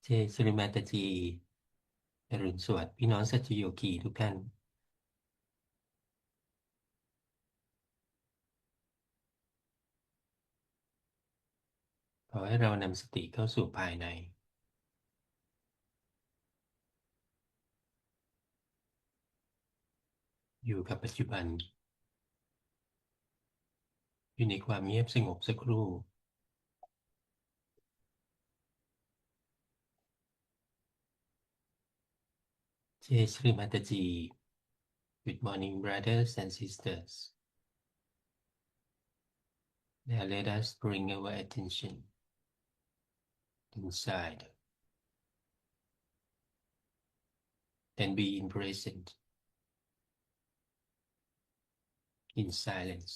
เจสุริมาตจีอรุณสวัสดิ์พี่น้องสัจโยคีทุกท่านขอให้เรานำสติเข้าสู่ภายในอยู่กับปัจจุบันอยู่ในความเงียบสงบสักครู่เจสุริมาตจี Good morning brothers and sisters Now let us bring our attention inside and be in present in silence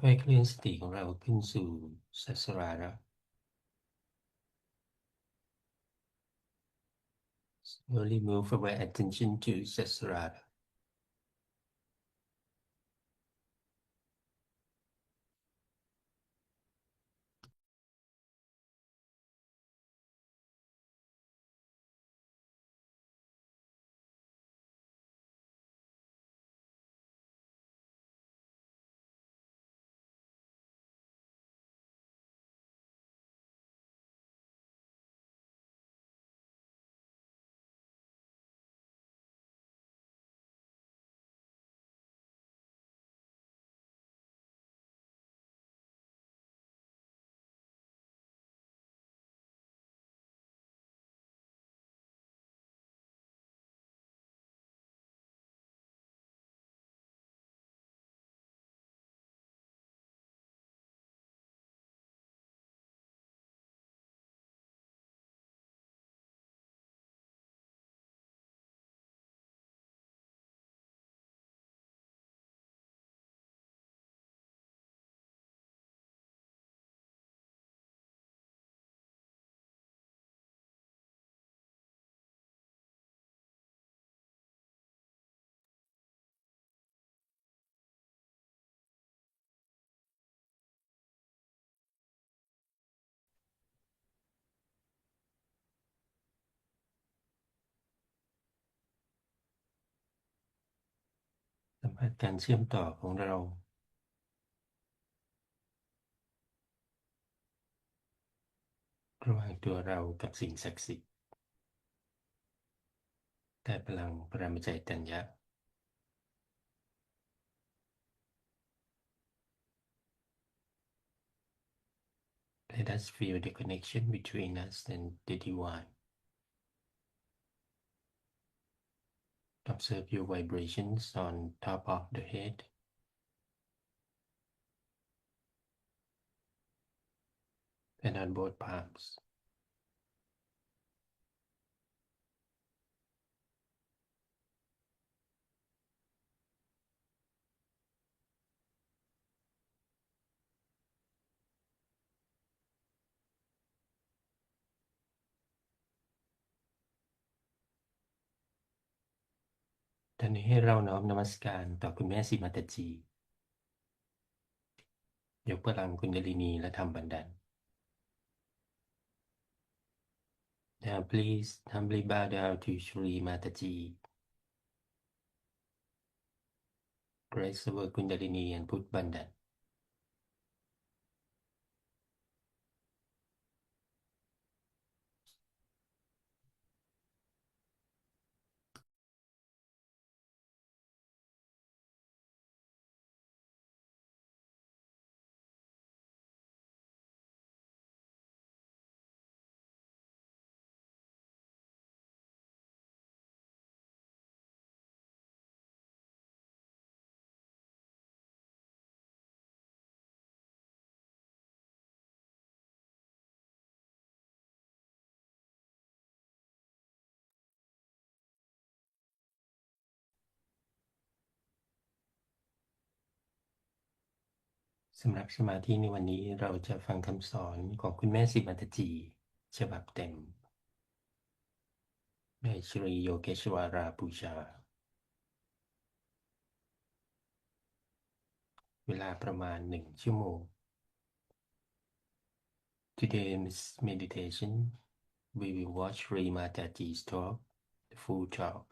ค่อยๆเคลื่อนสติของเราขึ้นสู่สัสราระ Slowly move our attention to Sasraraสัมผัสการเชื่อมต่อของเราระหว่างตัวเรากับสิ่งศักดิ์สิทธิ์ใต้พลังปรมาจารย์ตัญญะ Let us feel the connection between us and the divine. Observe your vibrations on top of the head and on both palms.ตอนนี้ให้เราน้อมนมัสการต่อคุณแม่สิมาตจียกพลังคุณดลินีและธรรมบันดาล Now please humbly bow down to Shri Mataji. Grace our Kundalini and put bandhan. สำหรับสมาธิในวันนี้เราจะฟังคำสอนของคุณแม่สิบันตจีฉบับเต็มในชรีโยเกชวาราปูชาเวลาประมาณ1 ชั่วโมง Today's meditation we will watch Sri Mataji's talk, the full talk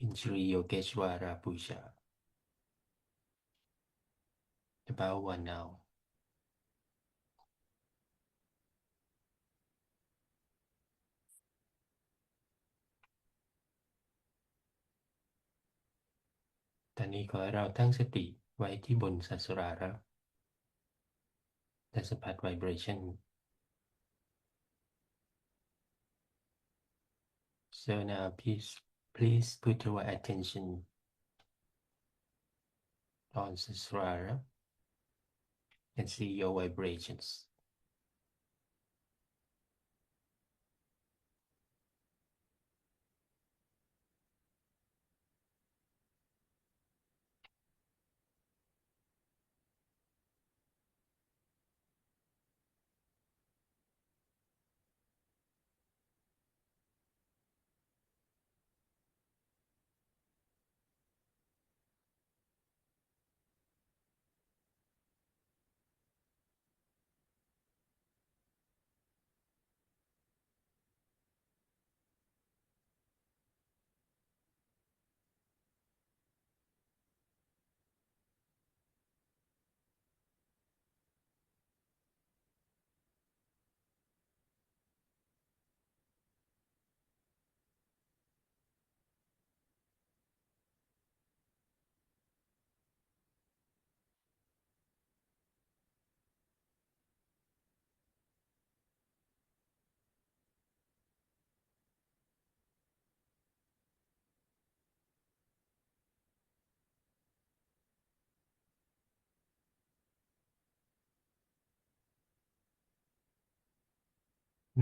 in Sri Yogeshwara Puja about 1 hour. ตอนนี้ขอให้เราตั้งสติไว้ที่บนสัสราระและสัมผัส vibration. So now please put your attention on Sasrara and see your vibrations.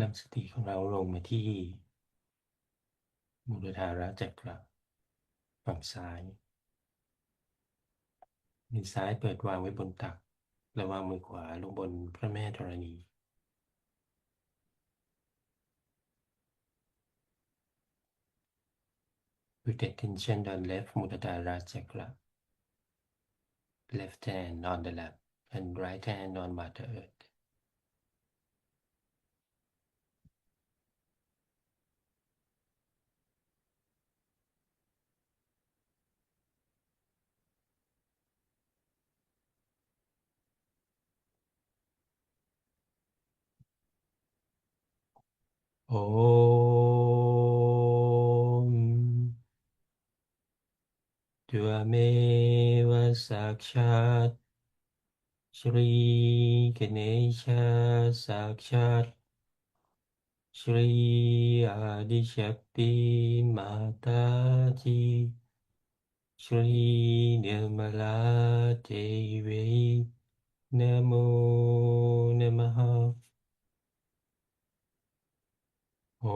นำสติของเราลงมาที่มูลฐานจักระฝั่งซ้ายมือซ้ายเปิดวางไว้บนตักและวางมือขวาลงบนพระแม่ธรณี Put attention on left Muladhara chakra, left hand on the lap and right hand on Mother Earth. Om Tvameva Sakshat Shri Ganesha Sakshat Shri Adishakti Mataji Shri Nirmala Devi Namo Namaha. Om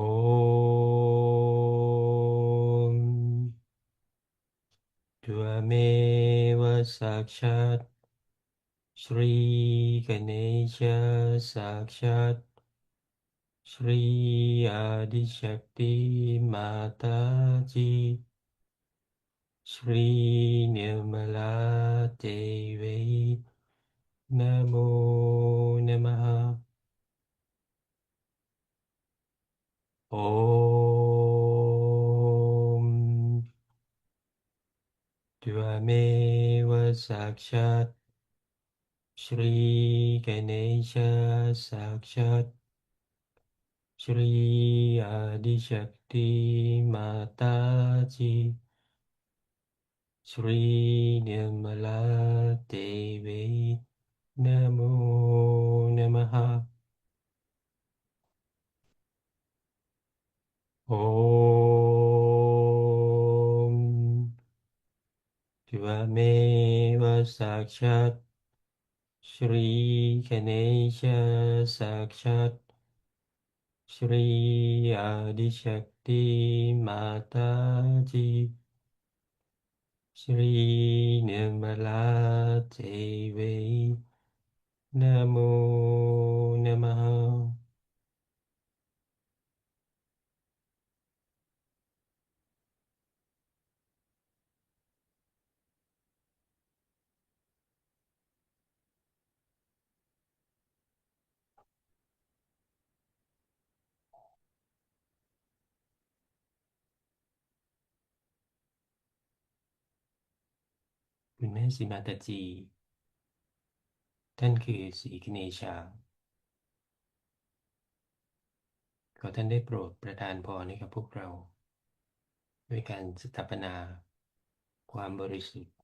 Tvameva Sakshat Shri Ganesha Sakshat Shri Adishakti Mataji Shri Nirmala Devi Namo Namaha. Om Tvameva Sakshat Shri Ganesha Sakshat Shri Adishakti Mataji Shri Nirmala Devi Namo Namaha. Om Tvameva Sakshat Shri Ganesha Sakshat Shri Adishakti Mataji Shri Nirmala Devi Namo Namaha คุณแม่สีมาตาจีท่านคือศรีคเนชาขอท่านได้โปรดประทานพรให้กับพวกเราด้วยการสถาปนาความบริสุทธิ์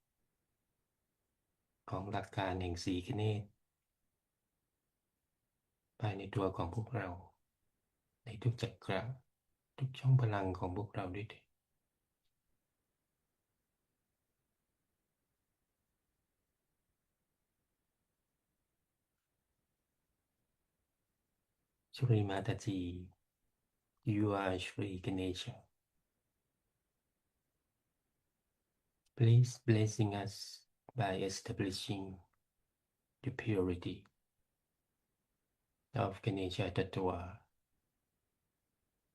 ของหลักการแห่งสีคเนศภายในตัวของพวกเราในทุกจักระทุกช่องพลังของพวกเราด้วยเถิดชรีมาตาจี You are Shri Ganesha. Please blessing us by establishing the purity of Ganesha Tattva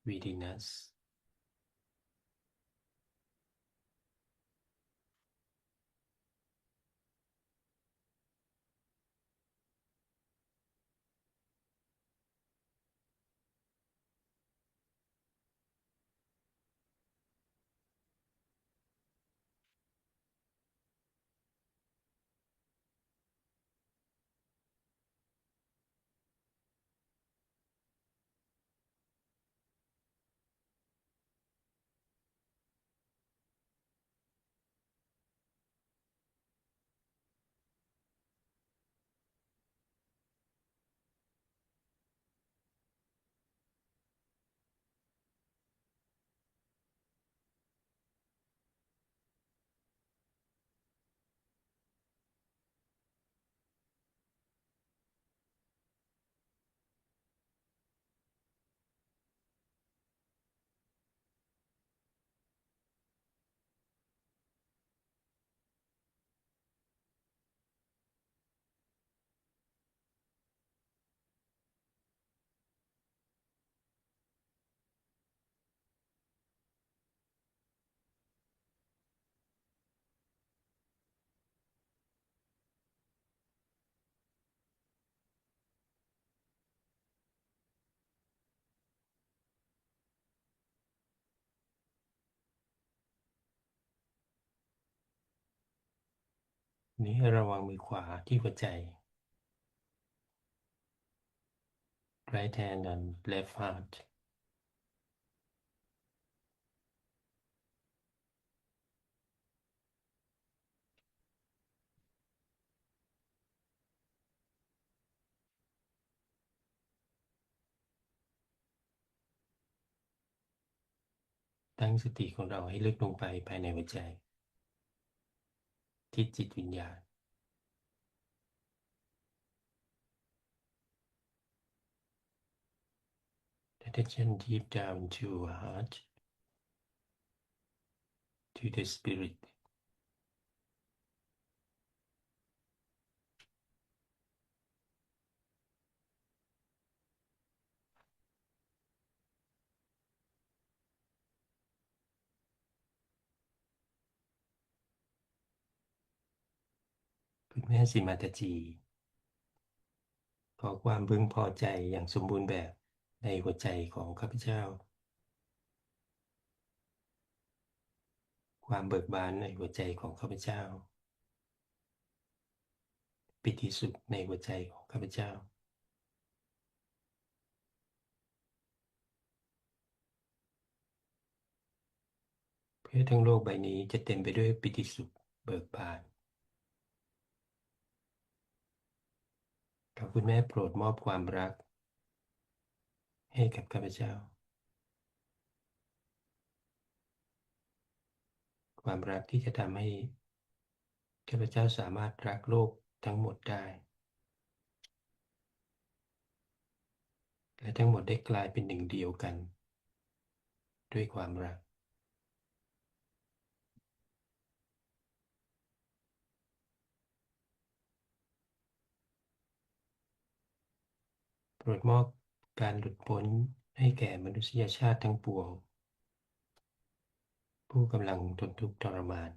within us. นี้ให้ระวังมือขวาที่หัวใจ Right hand on left heart ตั้งสติของเราให้ลึกลงไปภายในหัวใจที่จิตวิญญาณ Attention deep down to our heart, to the spirit. คุณแม่สีมาตาจีขอความพึงพอใจอย่างสมบูรณ์แบบในหัวใจของข้าพเจ้าความเบิกบานในหัวใจของข้าพเจ้าปิติสุขในหัวใจของข้าพเจ้าเพื่อทั้งโลกใบนี้จะเต็มไปด้วยปิติสุขเบิกบานขอคุณแม่โปรดมอบความรักให้กับข้าพเจ้าความรักที่จะทำให้ข้าพเจ้าสามารถรักโลกทั้งหมดได้และทั้งหมดได้กลายเป็นหนึ่งเดียวกันด้วยความรัก โปรดมอบการหลุดพ้นให้แก่มนุษยชาติทั้งปวงผู้กำลังทนทุกข์ทรมาน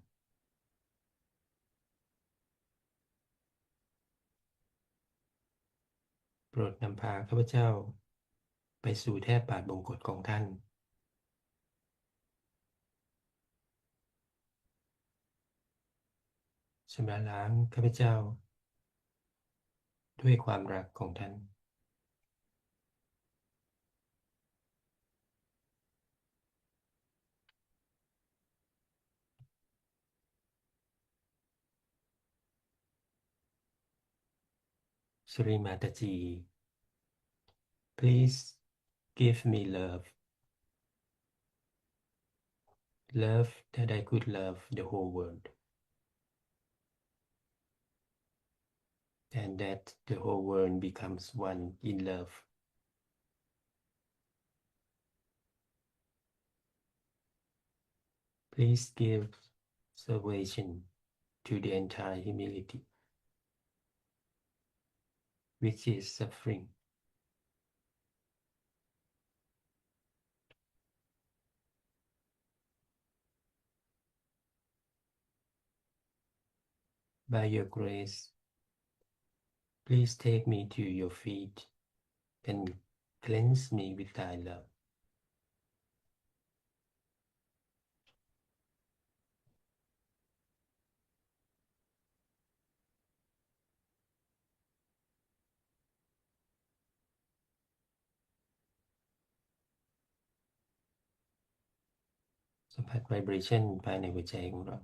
โปรดนำพาข้าพเจ้าไปสู่แทบบาทบงกฎของท่านชำระล้างข้าพเจ้าด้วยความรักของท่าน Sri Mataji, please give me love, love that I could love the whole world, and that the whole world becomes one in love. Please give salvation to the entire humanity, which is suffering. By your grace, please take me to your feet and cleanse me with thy love. Samphat vibration ภายในหัวใจของเรา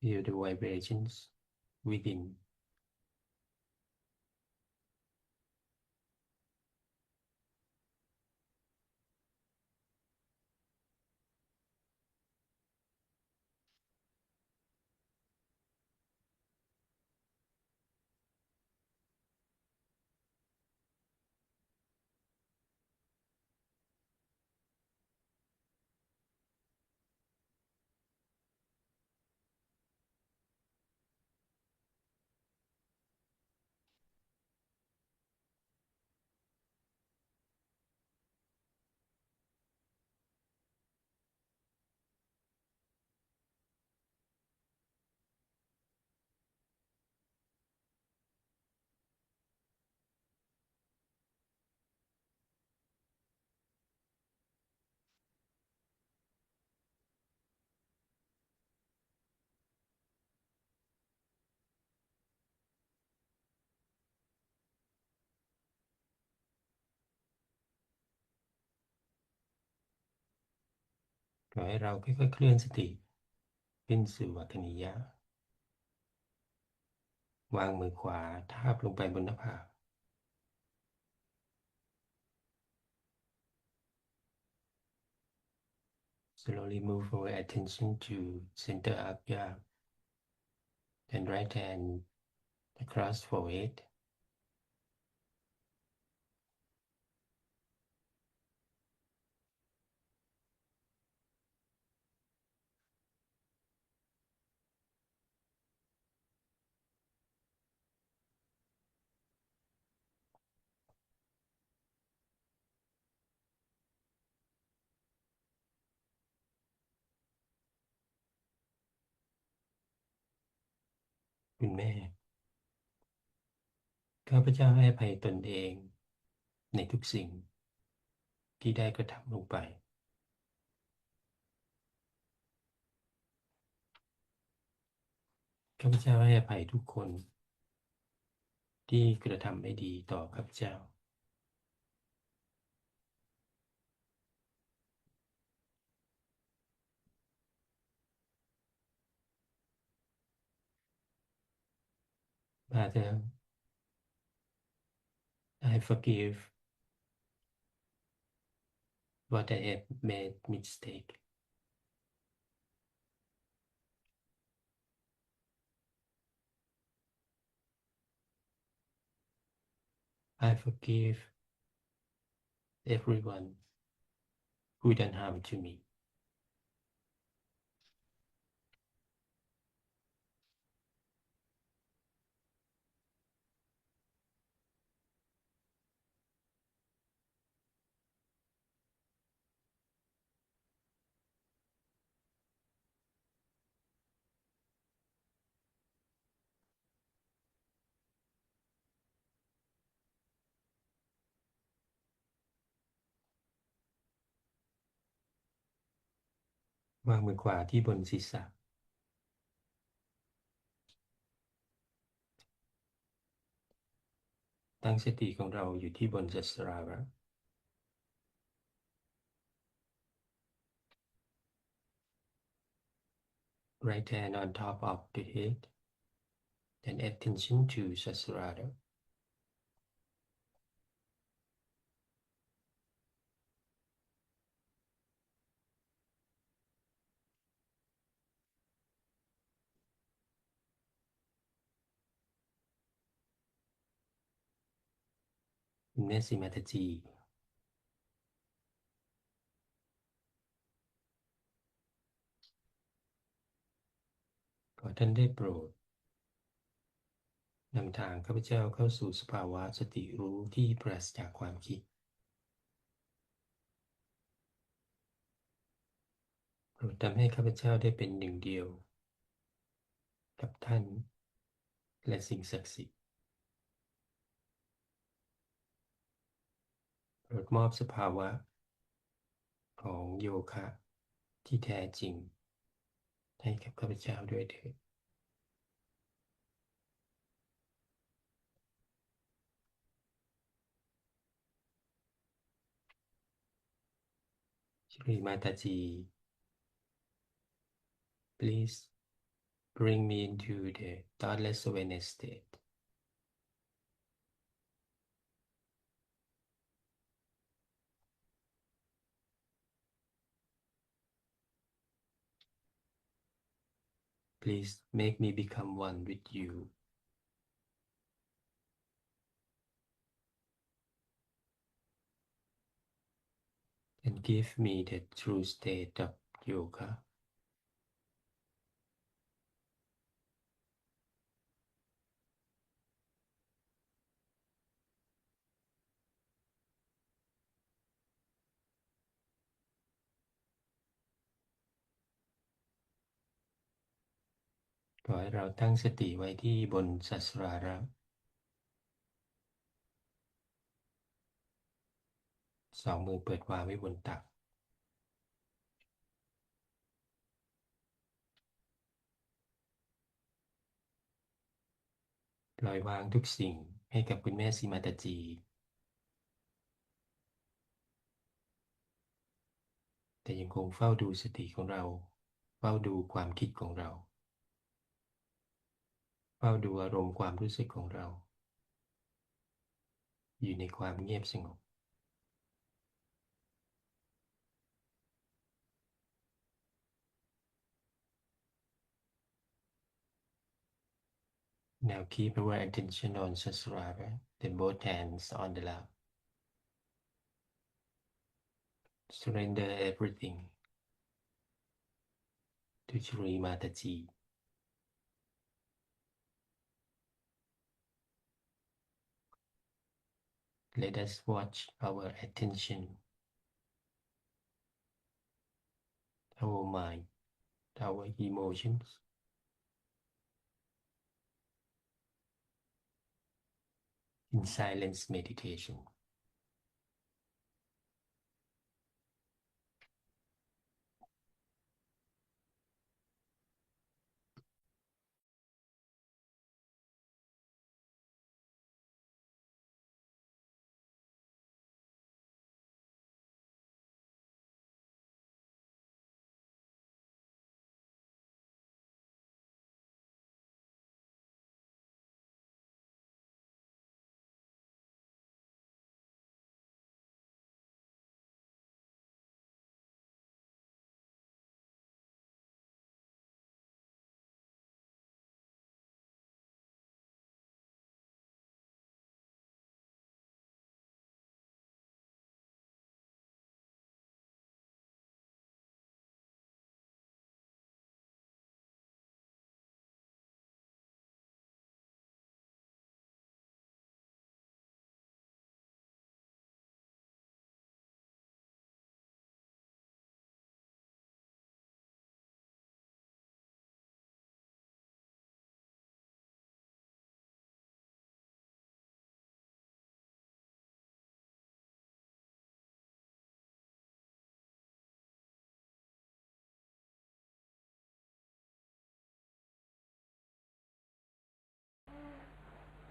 Feel the vibrations within.ขอให้เราค่อยๆเคลื่อนสติขึ้นสู่อัคคนิยะวางมือขวาทาบลงไปบนหน้าผาก Slowly move our attention to center Agya and right hand across forehead. คุณแม่ข้าพเจ้าให้อภัยตนเองในทุกสิ่งที่ได้กระทำลงไปข้าพเจ้าให้อภัยทุกคนที่กระทำไม่ดีต่อข้าพเจ้า Father, I forgive what I have made mistake. I forgive everyone who done harm to me. วางมือขวาที่บนศีรษะตั้งสติของเราอยู่ที่บนจัสราระ Right hand on top of the head and attention to Sasrara. Nesi Mataji ขอท่านได้โปรดนำทางข้าพเจ้าเข้าสู่สภาวะสติรู้ที่ปราศจากความคิดโปรดทำให้ข้าพเจ้าได้เป็นหนึ่งเดียวกับท่านและสิ่งศักดิ์สิทธิ์โปรดมอบสภาวะของโยคะที่แท้จริงให้กับข้าพเจ้าด้วยเถิดชรีมาตาจี please bring me into the thoughtless awareness state. Please make me become one with you. And give me the true state of yoga.ขอให้เราตั้งสติไว้ที่บนสัสราระสองมือเปิดวางไว้บนตักปล่อยวางทุกสิ่งให้กับคุณแม่สีมาตาจีแต่ยังคงเฝ้าดูสติของเราเฝ้าดูความคิดของเราเฝ้าดูอารมณ์ความรู้สึกของเราอยู่ในความเงียบสงบ Now keep our attention on Sasrara, then both hands on the lap. Surrender everything to Shri Mataji. Let us watch our attention, our mind, our emotions in silence meditation.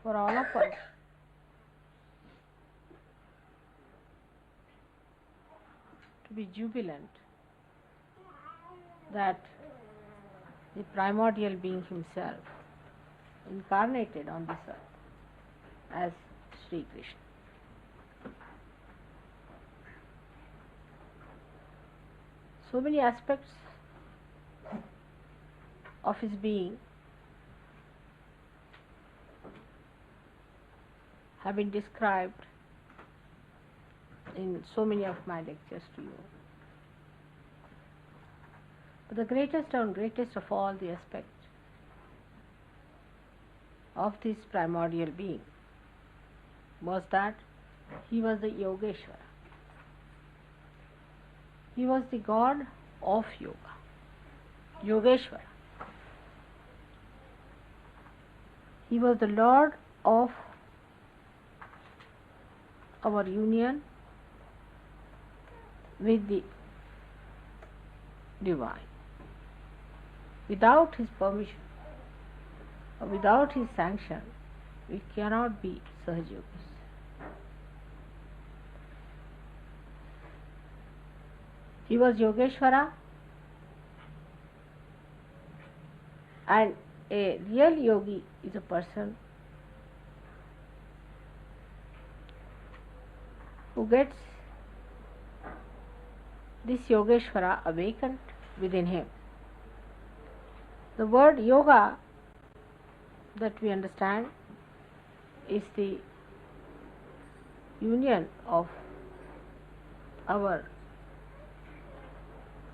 for all of us to be jubilant that the primordial being himself incarnated on this earth as Sri Krishna. So many aspects of his being have been described in so many of my lectures to you. But the greatest and greatest of all the aspects of this primordial being was that he was the Yogeshwara. He was the god of yoga, Yogeshwara. He was the Lord of our union with the divine. Without his permission or without his sanction, we cannot be Sahajogis. He was Yogeshwara, and a real yogi is a person who gets this Yogeshwara awakened within him. The word yoga that we understand is the union of our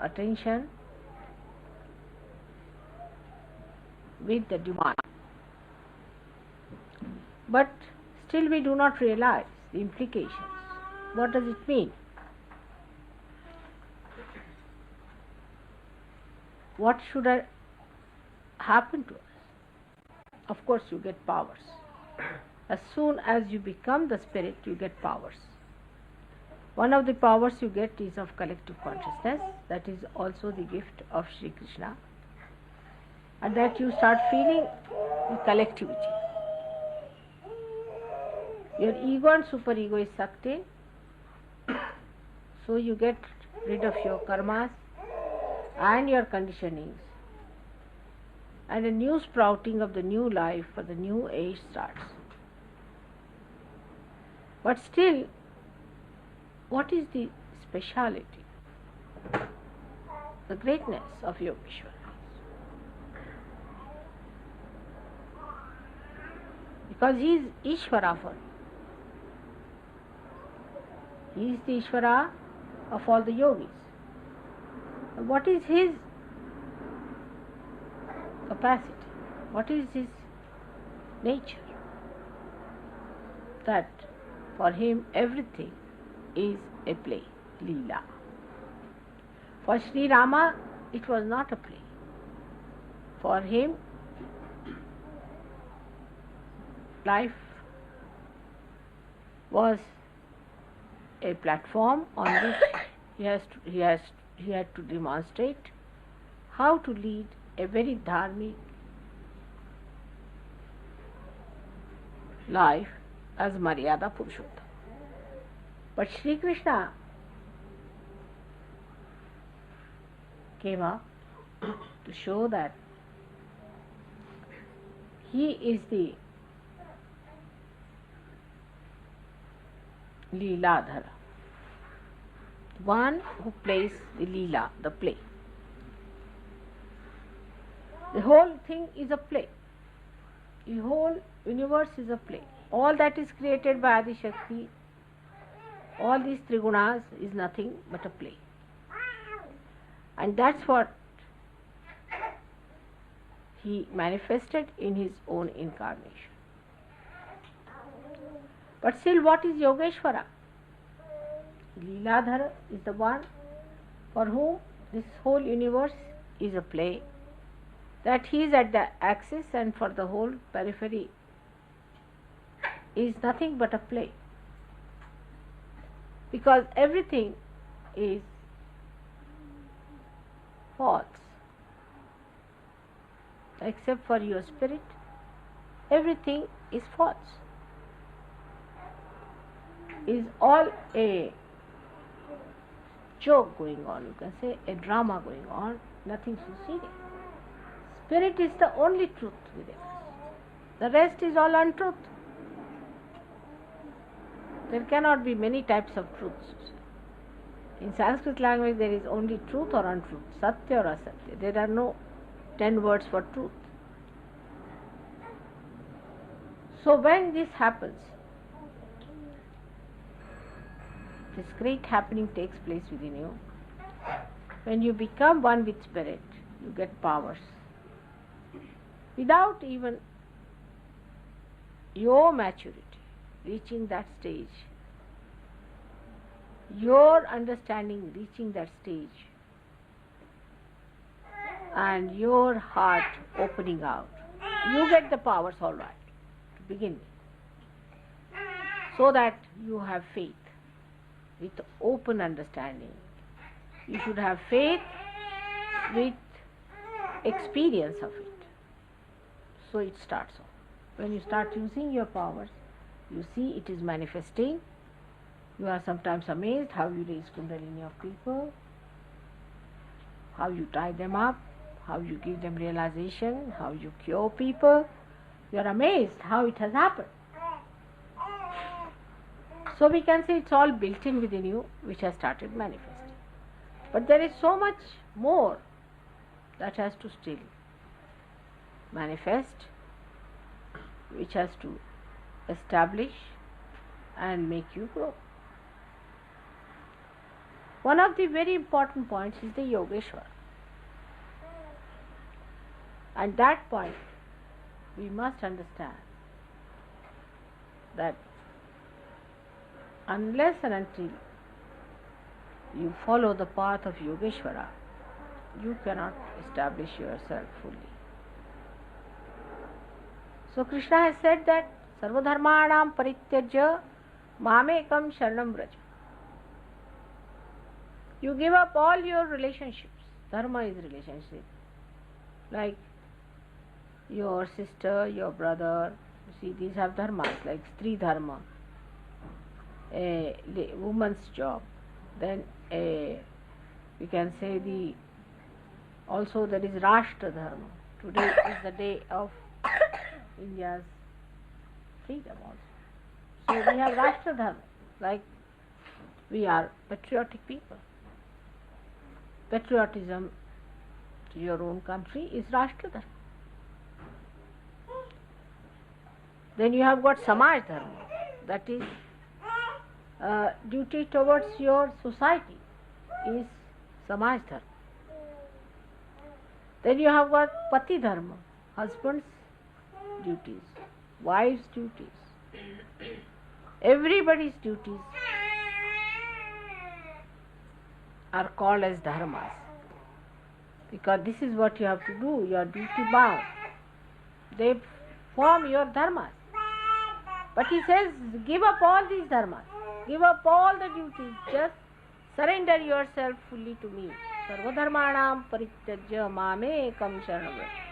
attention with the divine. But still we do not realize the implications. What does it mean? What should happen to us? Of course, you get powers. As soon as you become the spirit, you get powers. One of the powers you get is of collective consciousness. That is also the gift of Sri Krishna. And that you start feeling the collectivity. Your ego and superego is sucked in. So you get rid of your karmas and your conditionings. And a new sprouting of the new life for the new age starts. But still, what is the speciality, the greatness of Yogeshwara? Because he is Ishvara for you. He is the Ishvara of all the yogis. What is his capacity? What is his nature? That for him everything is a play, Leela. For Sri Rama, it was not a play. For him, life was a platform on which he had to demonstrate how to lead a very dharmic life as Maryada Purushottama. But Sri Krishna came up to show that he is the Leeladhara, one who plays the Leela, the play. The whole thing is a play. The whole universe is a play. All that is created by Adi Shakti, all these Trigunas is nothing but a play. And that's what he manifested in his own incarnation. But still, what is Yogeshwara? Leeladhara is the one for whom this whole universe is a play, that he is at the axis and for the whole periphery is nothing but a play. Because everything is false except for your spirit everything is false. Is all a joke going on, you can say a drama going on, nothing so serious. Spirit is the only truth within us. The rest is all untruth. There cannot be many types of truths. In Sanskrit language there is only truth or untruth, satya or asatya. There are no 10 words for truth. So when this happens, this great happening takes place within you. When you become one with Spirit, you get powers. Without even your maturity reaching that stage, your understanding reaching that stage, and your heart opening out, you get the powers all right to begin with, so that you have faith with open understanding. You should have faith with experience of it. So it starts off. When you start using your powers, you see it is manifesting. You are sometimes amazed how you raise Kundalini of people, how you tie them up, how you give them realization, how you cure people. You are amazed how it has happened. So we can say it's all built in within you, which has started manifesting. But there is so much more that has to still manifest, which has to establish and make you grow. One of the very important points is the Yogeshwara. And that point, we must understand that unless and until you follow the path of Yogeshwara, you cannot establish yourself fully. So Krishna has said that Sarvadharmanam Parityajya Mamekam Sharanam Vraja. You give up all your relationships. Dharma is relationship. Like your sister, your brother. You see, these have dharmas, like Stri Dharma, a woman's job. Then we can say also there is Rashtra Dharma. Today is the day of India's freedom also. So we have Rashtra Dharma, like we are patriotic people. Patriotism to your own country is Rashtra Dharma. Then you have got Samaj Dharma, that is duty towards your society is Samaj Dharma. Then you have got Pati Dharma, husband's duties, wife's duties, everybody's duties are called as dharmas, because this is what you have to do, you are duty bound. They form your dharmas. But he says, give up all these dharmas, give up all the duties, just surrender yourself fully to me. Sarvadharmanam Parityajya Mamekam Sharanam Vraja.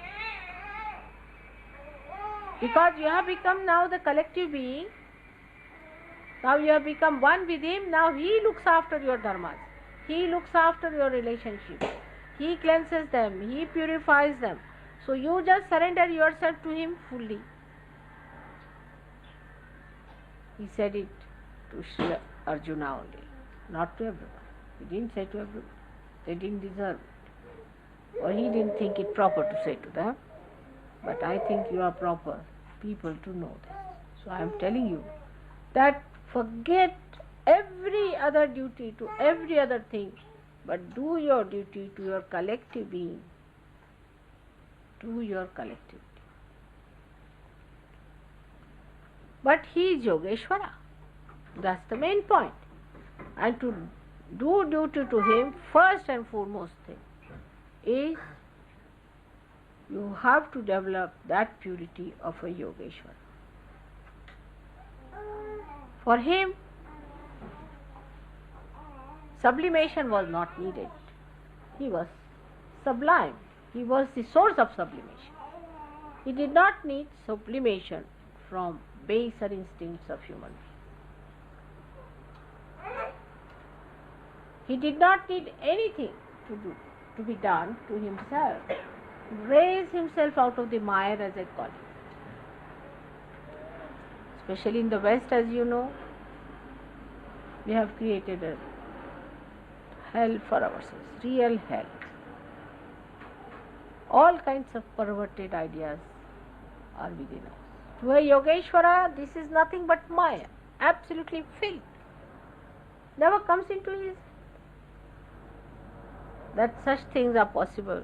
Because you have become now the collective being, now you have become one with him, now he looks after your dharmas, he looks after your relationships, he cleanses them, he purifies them. So you just surrender yourself to him fully. He said it to Sri Arjuna only, not to everyone. He didn't say to everyone. They didn't deserve it. Or he didn't think it proper to say to them. But I think you are proper people to know this. So I am telling you that forget every other duty to every other thing, but do your duty to your collective being. Do your collectivity. But he is Yogeshwara. That's the main point. And to do duty to him, first and foremost thing is you have to develop that purity of a Yogeshwara. For him, sublimation was not needed. He was sublime. He was the source of sublimation. He did not need sublimation from baser instincts of human beings. He did not need anything to be done to himself, raise himself out of the mire, as I call it. Especially in the West, as you know, we have created a hell for ourselves, real hell. All kinds of perverted ideas are within us. To a Yogeshwara, this is nothing but Maya, absolutely filth. Never comes into his that such things are possible.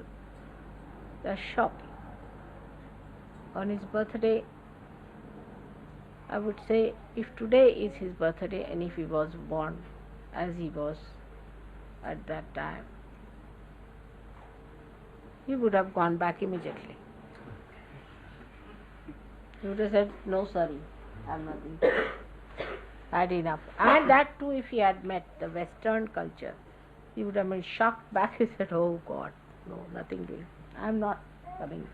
They are shocking. On his birthday, I would say, if today is his birthday and if he was born as he was at that time, he would have gone back immediately. He would have said, no sorry, I'm nothing. Had enough. And that too, if he had met the Western culture, he would have been shocked back. He said, oh God, no, nothing doing. I'm not coming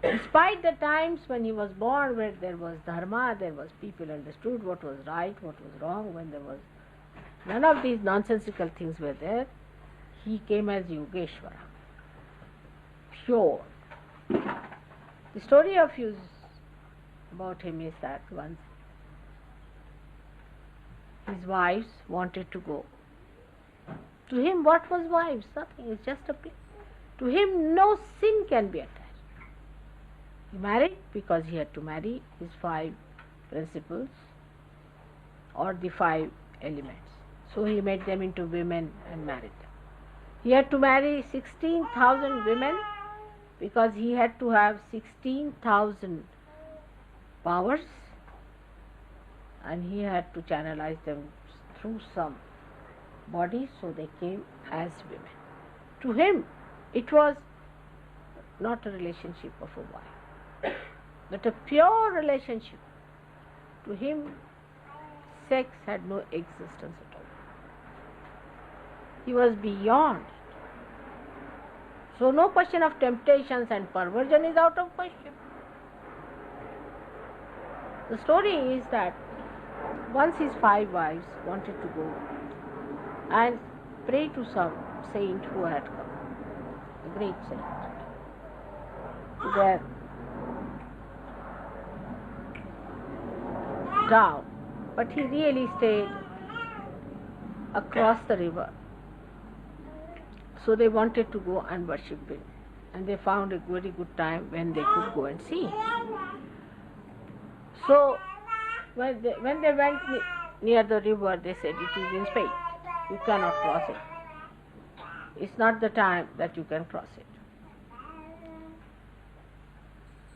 here. Despite the times when he was born, where there was dharma, there was people understood what was right, what was wrong, when there was none of these nonsensical things were there, he came as Yogeshwara, pure. The story about him is that once his wives wanted to go. To him, what was wives? Nothing. It's just a place. To him, no sin can be attached. He married because he had to marry his 5 principles or the 5 elements. So he made them into women and married them. He had to marry 16,000 women because he had to have 16,000 powers, and he had to channelize them through some body, so they came as women. To him, it was not a relationship of a wife, but a pure relationship. To him, sex had no existence at all. He was beyond it. So no question of temptations and perversion is out of question. The story is that once his 5 wives wanted to go and pray to some saint who had come, a great saint, to their town, but he really stayed across the river. So they wanted to go and worship him, and they found a very good time when they could go and see him. So when they went near the river, they said, it is in Spain, you cannot cross it. It's not the time that you can cross it.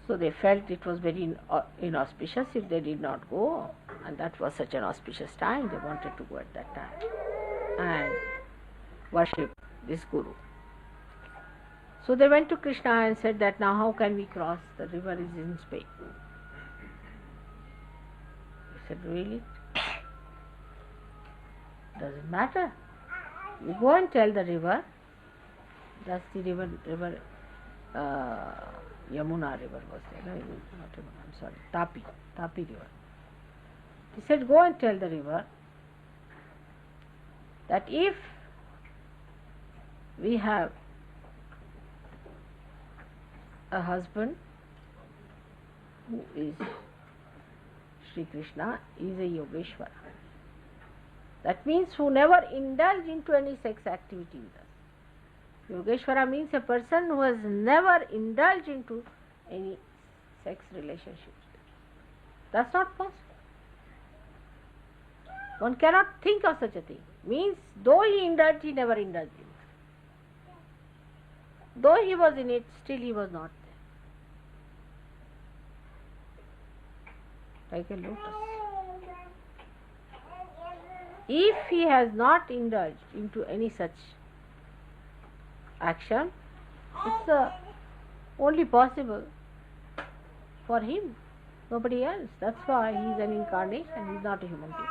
So they felt it was very inauspicious if they did not go, and that was such an auspicious time. They wanted to go at that time and worship this Guru. So they went to Krishna and said that now how can we cross? The river is in Spain. He said, really? Doesn't matter. You go and tell the river. That's the river Yamuna river was there. No, not Yamuna, I'm sorry. Tapi river. He said, go and tell the river that if we have a husband who is Sri Krishna, is a Yogeshwara. That means who never indulge into any sex activity with us. Yogeshwara means a person who has never indulged into any sex relationships. That's not possible. One cannot think of such a thing. Means though he indulged, he never indulged in it. Though he was in it, still he was not there. Like a lotus. If he has not indulged into any such action, it's only possible for him, nobody else. That's why he is an incarnation, he is not a human being.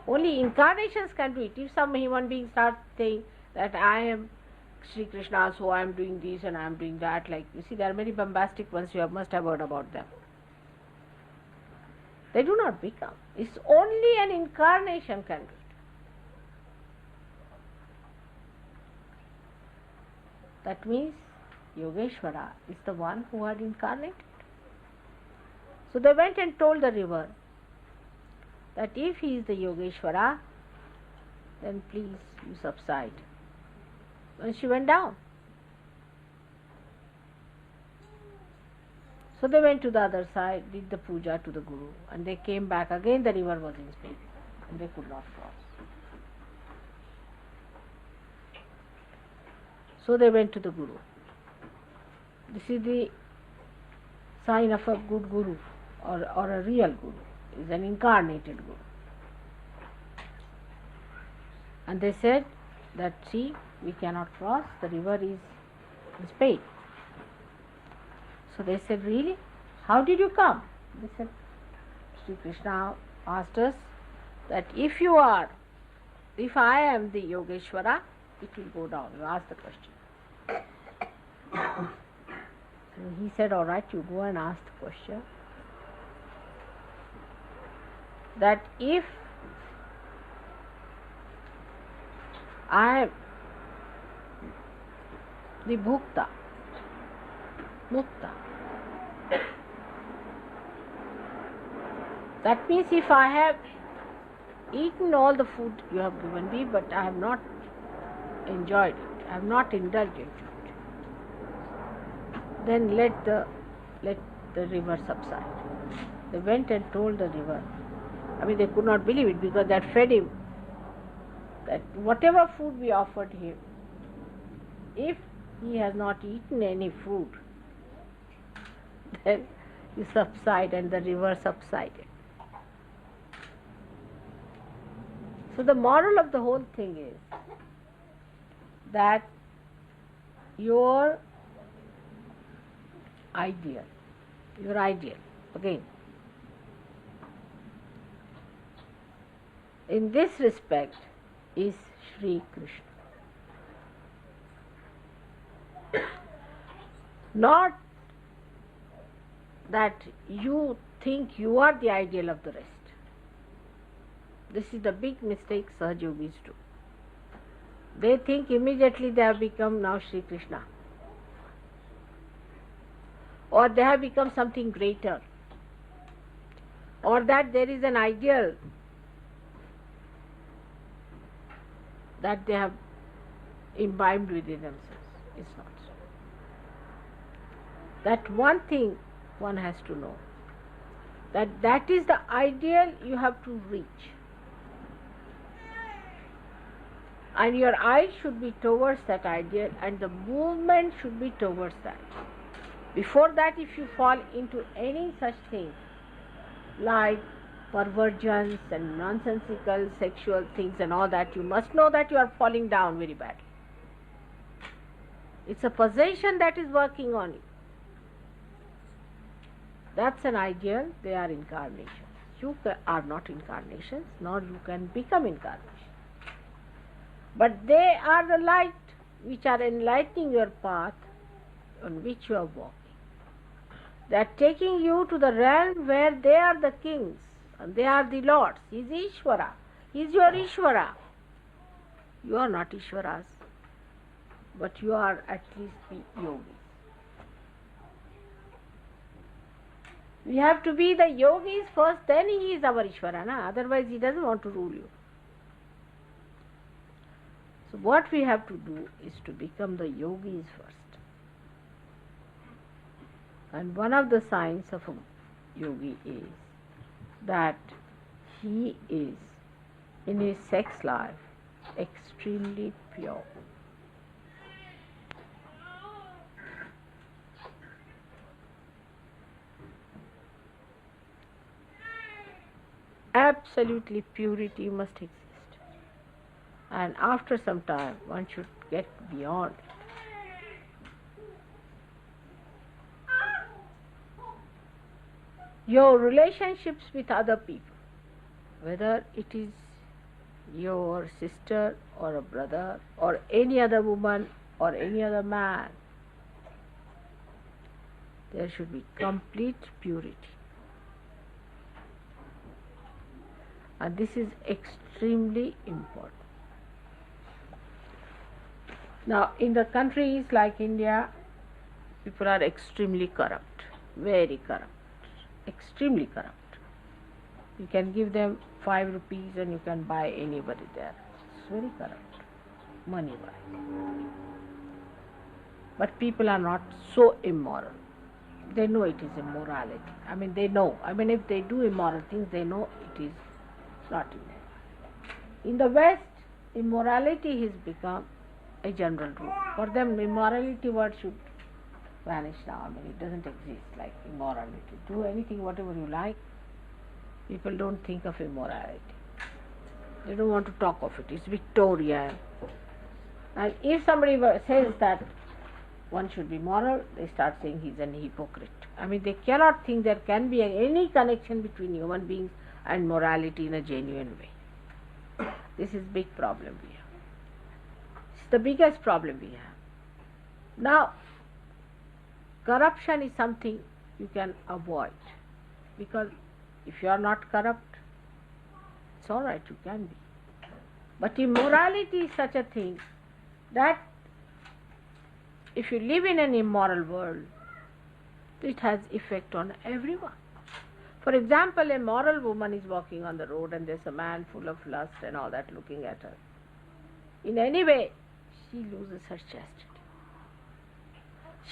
Only incarnations can do it. If some human being starts saying that I am Sri Krishna, so I am doing this and I am doing that. Like, you see, there are many bombastic ones, must have heard about them. They do not become. It's only an incarnation can do it. That means Yogeshwara is the one who had incarnated. So they went and told the river that if he is the Yogeshwara, then please you subside. And she went down. So they went to the other side, did the puja to the Guru, and they came back. Again the river was in speed, and they could not cross. So they went to the Guru. This is the sign of a good Guru, or a real Guru, is an incarnated Guru. And they said that, see, we cannot cross, the river is in spate. So they said, really? How did you come? They said, Sri Krishna asked us that if I am the Yogeshwara, it will go down. You ask the question. So he said, all right, you go and ask the question. That if I am the Mukta, that means if I have eaten all the food you have given me, but I have not enjoyed it, I have not indulged it, then let the river subside. They went and told the river. I mean, they could not believe it, because that fed him, that whatever food we offered him, if he has not eaten any food, then you subside, and the river subsided. So the moral of the whole thing is that your ideal, again, in this respect, is Sri Krishna. Not that you think you are the ideal of the rest. This is the big mistake Sahaj Yogis do. They think immediately they have become now Sri Krishna, or they have become something greater, or that there is an ideal that they have imbibed within themselves. It's not so. That one thing one has to know, that is the ideal you have to reach, and your eye should be towards that ideal, and the movement should be towards that. Before that, if you fall into any such thing like perversions and nonsensical sexual things and all that, you must know that you are falling down very badly. It's a possession that is working on you. That's an ideal. They are incarnations. You are not incarnations, nor you can become incarnations. But they are the light which are enlightening your path on which you are walking. They are taking you to the realm where they are the kings and they are the lords. He is Ishvara. He is your Ishvara. You are not Ishvaras, but you are at least the yogis. We have to be the yogis first, then he is our Ishvara. Otherwise he doesn't want to rule you. So what we have to do is to become the yogis first. And one of the signs of a yogi is that he is, in his sex life, extremely pure. Absolutely purity must exist. And after some time, one should get beyond it. Your relationships with other people, whether it is your sister or a brother or any other woman or any other man, there should be complete purity. And this is extremely important. Now, in the countries like India, people are extremely corrupt, very corrupt, extremely corrupt. You can give them 5 rupees and you can buy anybody there. It's very corrupt, money-wise. But people are not so immoral. They know it is immorality. They know. If they do immoral things, they know it is not immoral. In the West, immorality has become a general rule. For them, immorality word should vanish now. It doesn't exist like immorality. Do anything, whatever you like. People don't think of immorality. They don't want to talk of it. It's Victorian. And if somebody says that one should be moral, they start saying he's an hypocrite. They cannot think there can be any connection between human beings and morality in a genuine way. This is big problem we have. It's the biggest problem we have. Now, corruption is something you can avoid, because if you are not corrupt, it's all right, you can be. But immorality is such a thing that if you live in an immoral world, it has effect on everyone. For example, a moral woman is walking on the road and there's a man full of lust and all that looking at her. In any way, she loses her chastity.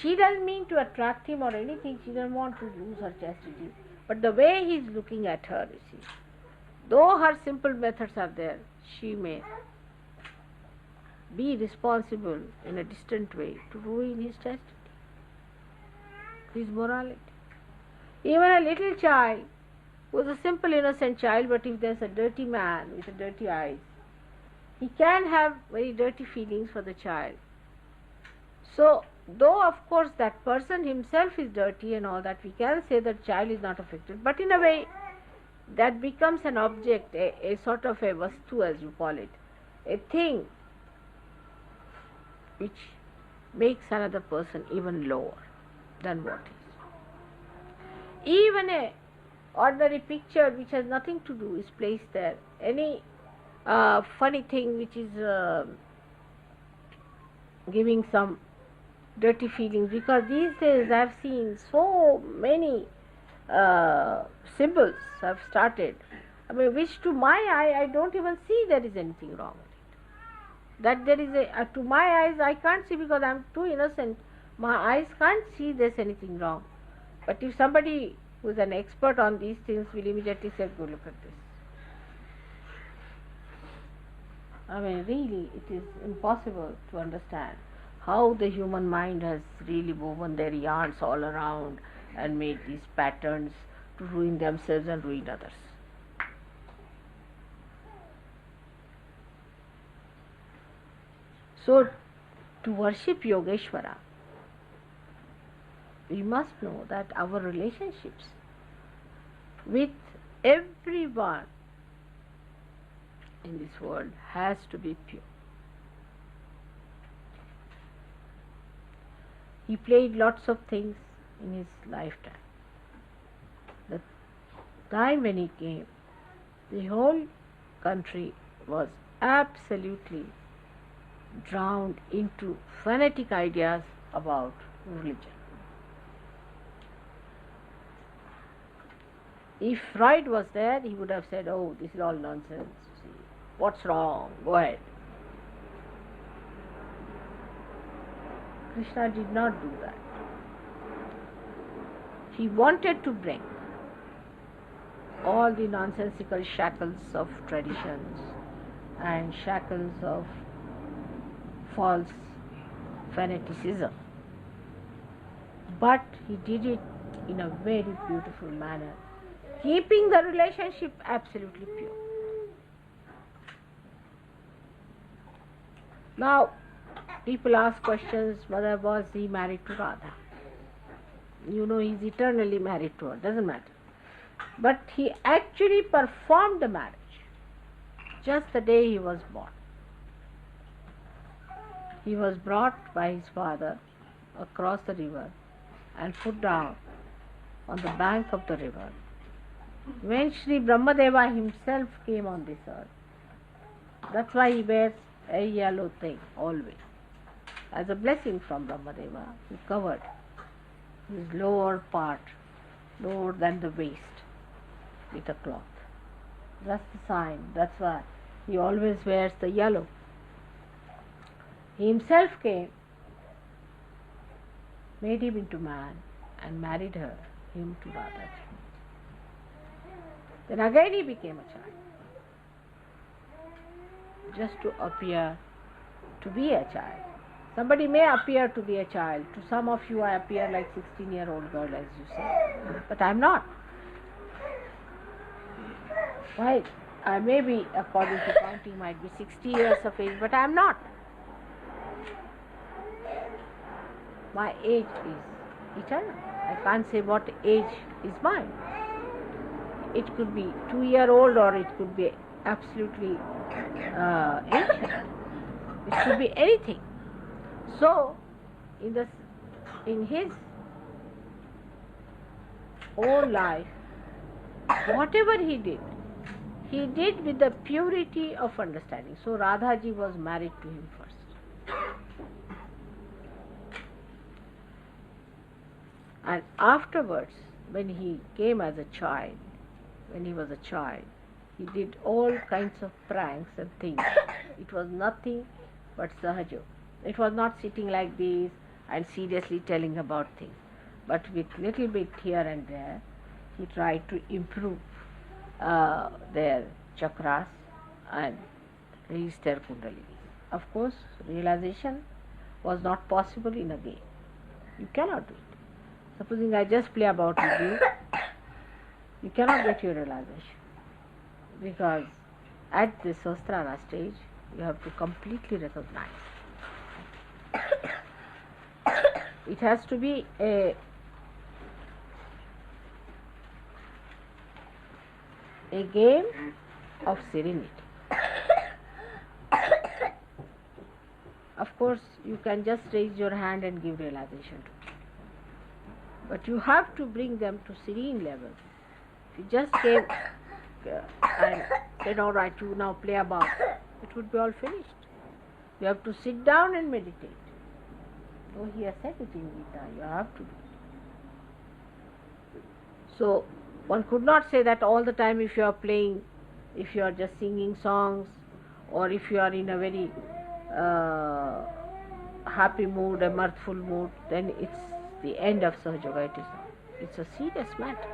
She doesn't mean to attract him or anything, she doesn't want to lose her chastity. But the way he is looking at her, you see, though her simple methods are there, she may be responsible in a distant way to ruin his chastity, his morality. Even a little child who is a simple innocent child, but if there's a dirty man with dirty eyes, he can have very dirty feelings for the child. So, though of course that person himself is dirty and all that, we can say that child is not affected, but in a way that becomes an object, a sort of a vastu, as you call it, a thing which makes another person even lower than what he is. Even a ordinary picture which has nothing to do is placed there. Any funny thing which is giving some dirty feelings, because these days I have seen so many symbols have started, which to my eye I don't even see there is anything wrong with it. That there is to my eyes I can't see, because I am too innocent. My eyes can't see there's anything wrong. But if somebody who is an expert on these things will immediately say, go look at this. Really it is impossible to understand how the human mind has really woven their yarns all around and made these patterns to ruin themselves and ruin others. So, to worship Yogeshwara, we must know that our relationships with everyone in this world has to be pure. He played lots of things in his lifetime. The time when he came, the whole country was absolutely drowned into fanatic ideas about religion. If Freud was there, he would have said, oh, this is all nonsense. See, what's wrong? Go ahead. Krishna did not do that. He wanted to break all the nonsensical shackles of traditions and shackles of false fanaticism. But he did it in a very beautiful manner, keeping the relationship absolutely pure. Now, people ask questions, whether was he married to Radha? You know, he's eternally married to her, doesn't matter. But he actually performed the marriage just the day he was born. he was brought by his father across the river and put down on the bank of the river. When Sri Brahmadeva himself came on this earth, that's why he wears a yellow thing always. As a blessing from Brahmadeva, he covered his lower part, lower than the waist, with a cloth. That's the sign. That's why he always wears the yellow. He himself came, made him into man, and married him to Radha. Then again he became a child, just to appear to be a child. Somebody may appear to be a child. To some of you, I appear like 16-year-old girl, as you say, but I am not. Why? I may be, according to counting, might be 60 years of age, but I am not. My age is eternal. I can't say what age is mine. It could be 2-year-old or it could be absolutely ancient. It could be anything. So, in his own life, whatever he did with the purity of understanding. So, Radhaji was married to him first. And afterwards, when he came as a child, when he was a child, he did all kinds of pranks and things. It was nothing but sahaja. It was not sitting like this and seriously telling about things. But with little bit here and there, he tried to improve their chakras and raise their kundalini. Of course, realization was not possible in a game. You cannot do it. Supposing I just play about with you, you cannot get your realization. Because at the Sahasrara stage, you have to completely recognize. It has to be a game of serenity. Of course, you can just raise your hand and give realization to them. But you have to bring them to serene level. If you just came and said, all right, you now play about, it would be all finished. You have to sit down and meditate. Oh, he has said it in Gita, you have to do it. So, one could not say that all the time if you are playing, if you are just singing songs, or if you are in a very happy mood, a mirthful mood, then it's the end of Sahaja Yoga. It is not. It's a serious matter.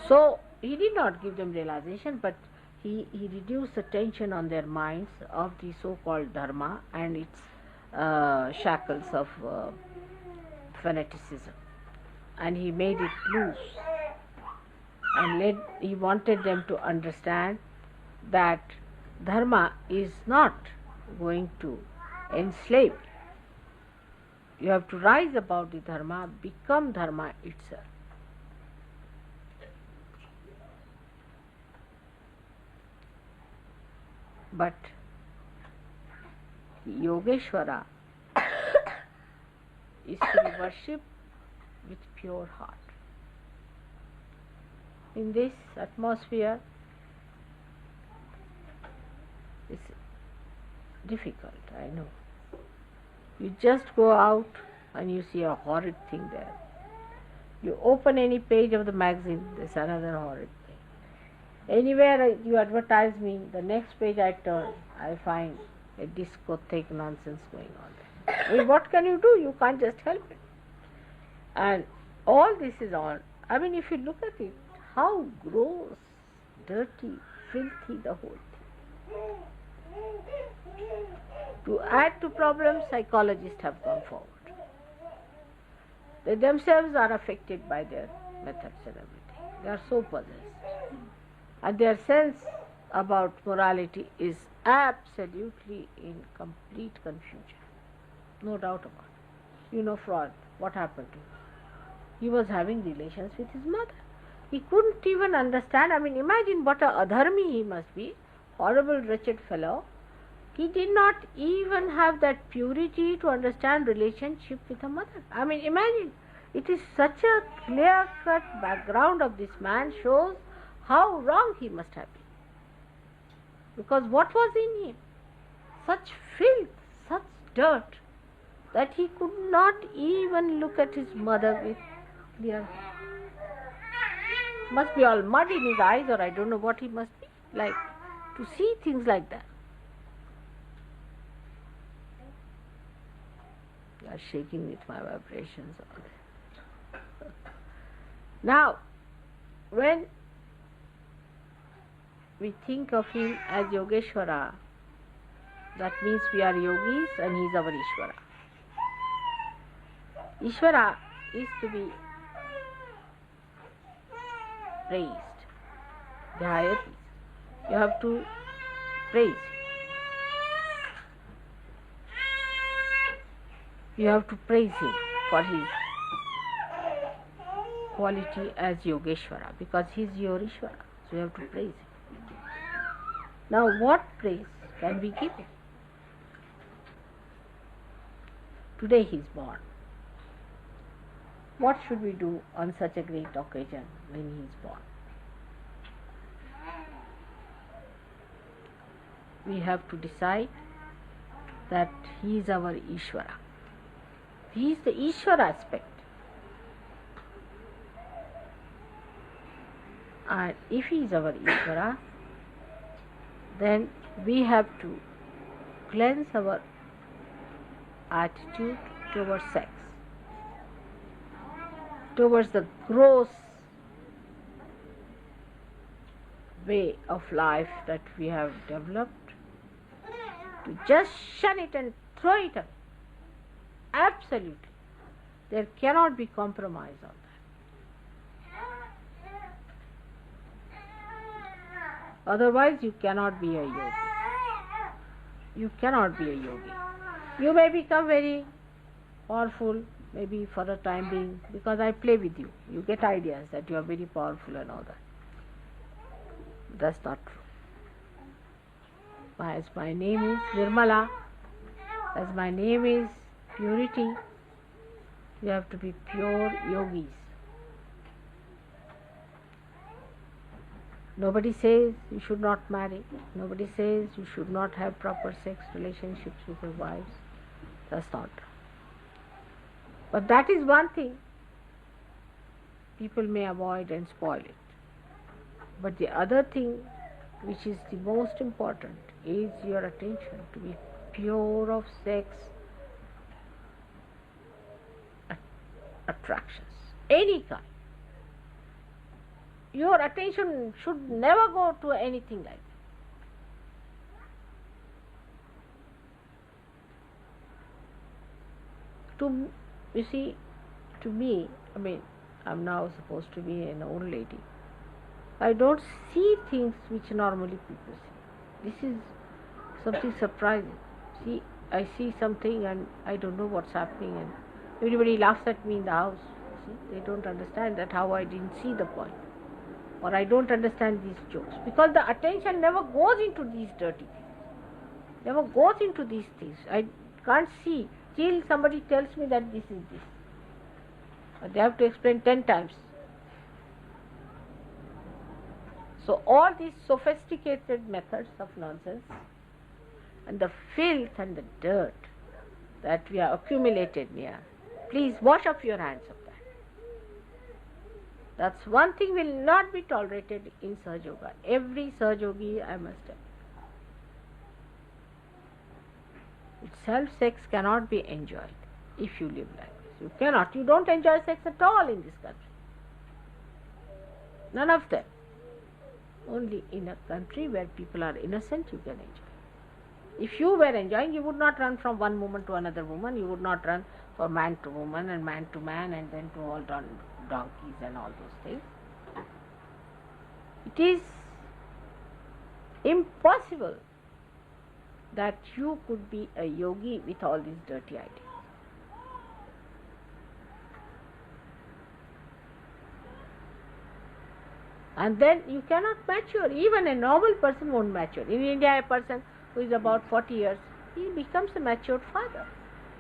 So, he did not give them realization, but he reduced the tension on their minds of the so-called dharma and its shackles of fanaticism. And he made it loose. And he wanted them to understand that dharma is not going to enslave you. You have to rise above the dharma, become dharma itself. But Yogeshwara is to be worshipped with pure heart. In this atmosphere, it's difficult, I know. You just go out and you see a horrid thing there. You open any page of the magazine, there's another horrid thing. Anywhere you advertise me, the next page I turn, I find a discotheque nonsense going on there. I mean, what can you do? You can't just help it. And all this is on. I mean, if you look at it, how gross, dirty, filthy the whole thing. To add to problems, psychologists have come forward. They themselves are affected by their methods and everything. They are so possessed. And their sense about morality is absolutely in complete confusion. No doubt about it. You know Freud, what happened to him? He was having relations with his mother. He couldn't even understand. I mean, imagine what a adharmi he must be, horrible, wretched fellow, he did not even have that purity to understand relationship with a mother. I mean, imagine, it is such a clear-cut background of this man shows how wrong he must have been. Because what was in him? Such filth, such dirt, that he could not even look at his mother with clear. Must be all mud in his eyes, or I don't know what he must be like to see things like that. You are shaking with my vibrations all day. Now, when we think of him as Yogeshwara, that means we are yogis and he is our Ishvara. Ishvara is to be praised, the higher peace. You have to praise. You have to praise him for his quality as Yogeshwara, because he is your Ishvara. So you have to praise him. Now, what praise can we give him? Today he is born. What should we do on such a great occasion when he is born? We have to decide that he is our Ishvara. He is the Ishvara aspect. And if he is our Ishvara, then we have to cleanse our attitude towards sex, towards the gross way of life that we have developed, to just shun it and throw it away. Absolutely. There cannot be compromise on that. Otherwise, you cannot be a yogi. You cannot be a yogi. You may become very powerful, maybe for a time being, because I play with you. You get ideas that you are very powerful and all that. That's not true. As my name is Nirmala, as my name is purity, you have to be pure yogis. Nobody says you should not marry. Nobody says you should not have proper sex relationships with your wives. That's not true. But that is one thing people may avoid and spoil it. But the other thing, which is the most important, is your attention to be pure of sex attractions, any kind. Your attention should never go to anything like that. You see, to me, I mean, I'm now supposed to be an old lady. I don't see things which normally people see. This is something surprising. See, I see something and I don't know what's happening, and everybody laughs at me in the house. See, they don't understand that how I didn't see the point, or I don't understand these jokes, because the attention never goes into these dirty things, never goes into these things. I can't see till somebody tells me that this is this. But they have to explain 10 times. So all these sophisticated methods of nonsense and the filth and the dirt that we have accumulated here, please wash off your hands of that. That's one thing will not be tolerated in Sahaja Yoga. Every Sahaja Yogi, I must tell you, self-sex cannot be enjoyed if you live like this. You cannot. You don't enjoy sex at all in this country. None of them. Only in a country where people are innocent you can enjoy. If you were enjoying, you would not run from one woman to another woman. You would not run from man to woman and man to man and then to all donkeys and all those things. It is impossible that you could be a yogi with all these dirty ideas. And then you cannot mature. Even a normal person won't mature. In India, a person who is about 40 years, he becomes a matured father.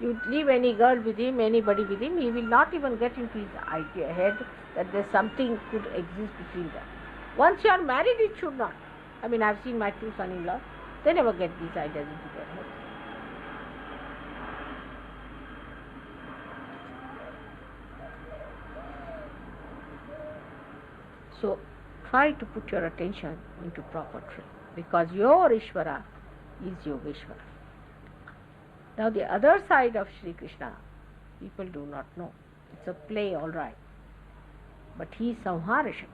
You leave any girl with him, anybody with him, he will not even get into his head that there's something could exist between them. Once you are married, it should not. I mean, I've seen my two son-in-laws, they never get these ideas into their head. So, try to put your attention into proper train, because your Ishvara is Yogeshwara. Now the other side of Sri Krishna, people do not know. It's a play, all right. But he is Samhara Shakti.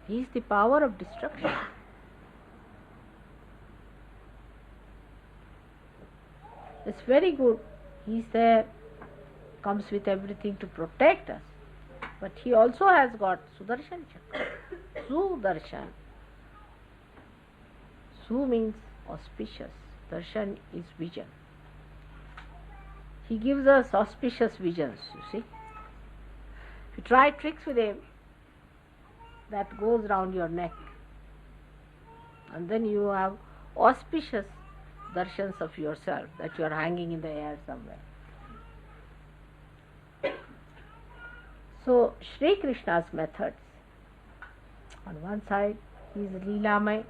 He is the power of destruction. It's very good. He is there, comes with everything to protect us. But he also has got Sudarshan Chakra. Sudarshan. Su means auspicious. Darshan is vision. He gives us auspicious visions, you see. If you try tricks with him, that goes round your neck. And then you have auspicious darshans of yourself, that you are hanging in the air somewhere. So, Sri Krishna's methods. On one side, he is Leelamay.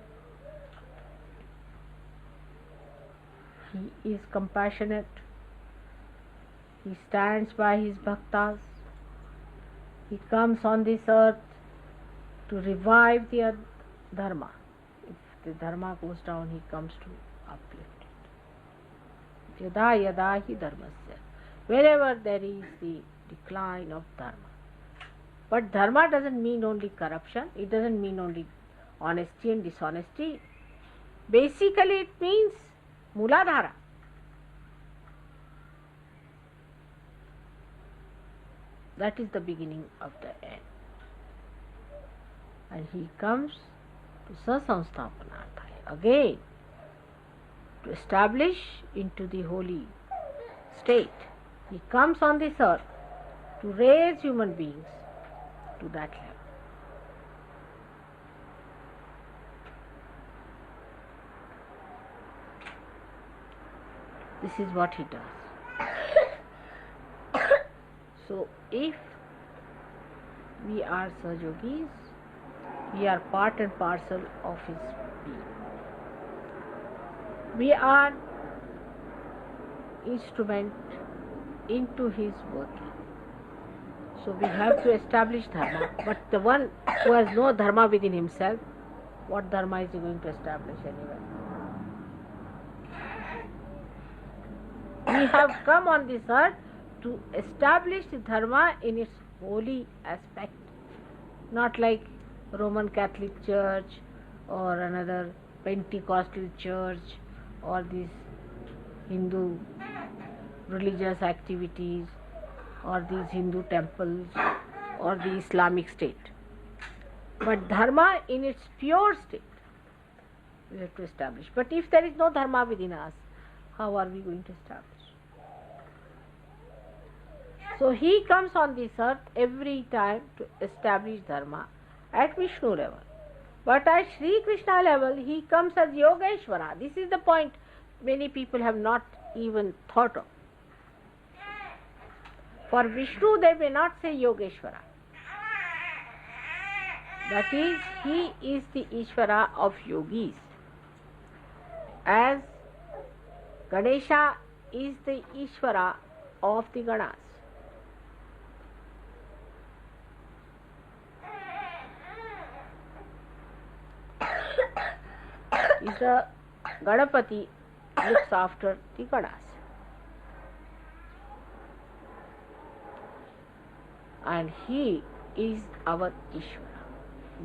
He is compassionate. He stands by his bhaktas. He comes on this earth to revive the dharma. If the dharma goes down, he comes to uplift it. Yada yada hi dharmasya. Wherever there is the decline of dharma. But dharma doesn't mean only corruption. It doesn't mean only honesty and dishonesty. Basically, it means Muladhara. That is the beginning of the end. And he comes to Sat17Aug25Yogeshwara again to establish into the holy state. He comes on this earth to raise human beings to that level. This is what he does. So, if we are Sahajogis, we are part and parcel of his being. We are instrument into his working. So we have to establish dharma. But the one who has no dharma within himself, what dharma is he going to establish anyway? We have come on this earth to establish the dharma in its holy aspect, not like Roman Catholic Church or another Pentecostal church or these Hindu religious activities or these Hindu temples or the Islamic state. But dharma in its pure state we have to establish. But if there is no dharma within us, how are we going to establish? So he comes on this earth every time to establish dharma at Vishnu level. But at Sri Krishna level, he comes as Yogeshwara. This is the point many people have not even thought of. For Vishnu, they may not say Yogeshwara. That is, he is the Ishvara of yogis. As Ganesha is the Ishvara of the Ganas. Is the Ganapati looks after the Ganas. And he is our Ishvara.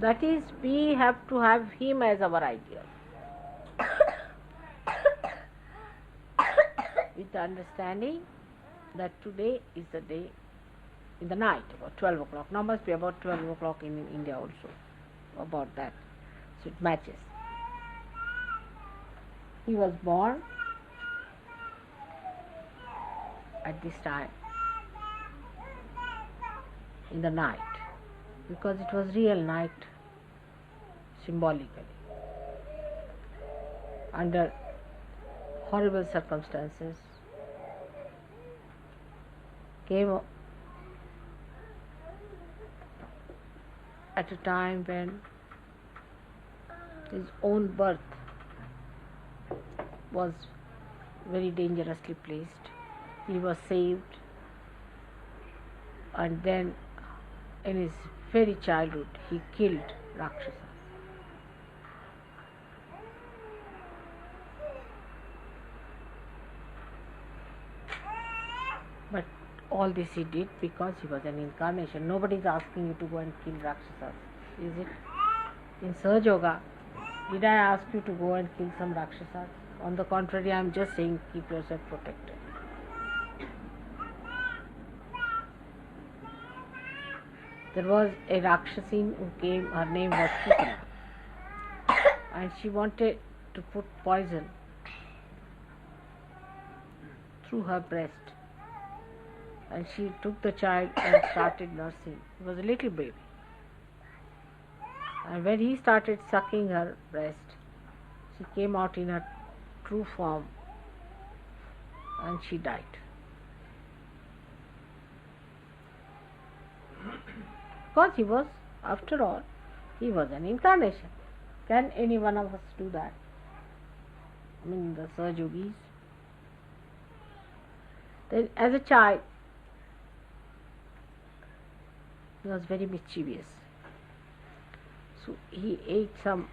That is, we have to have him as our ideal. With the understanding that today is the day, in the night, about 12 o'clock. Now must be about 12 o'clock in India also, about that. So it matches. He was born at this time, in the night. because it was real night, symbolically, under horrible circumstances, came at a time when his own birth was very dangerously placed. He was saved, and then in his very childhood he killed Rakshasas. But all this he did because he was an incarnation. Nobody is asking you to go and kill Rakshasas, is it? In Sahaja Yoga, did I ask you to go and kill some Rakshasas? On the contrary, I am just saying keep yourself protected. There was a Rakshasine who came, her name was Putana, and she wanted to put poison through her breast, and she took the child and started nursing. He was a little baby, and when he started sucking her breast, she came out in her true form and she died. Because he was, after all, he was an incarnation. Can any one of us do that? I mean, the Sahaja Yogis. Then as a child, he was very mischievous. So he ate some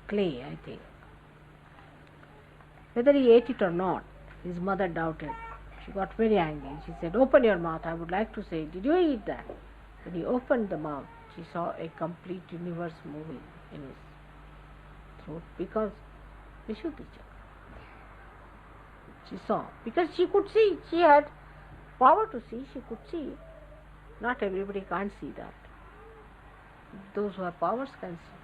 clay, I think. Whether he ate it or not, his mother doubted. She got very angry. She said, "Open your mouth, I would like to say, did you eat that?" When he opened the mouth, she saw a complete universe moving in his throat, because Vishuddhi Chakra. She saw, because she could see, she had power to see, she could see. Not everybody can't see that. Those who have powers can see.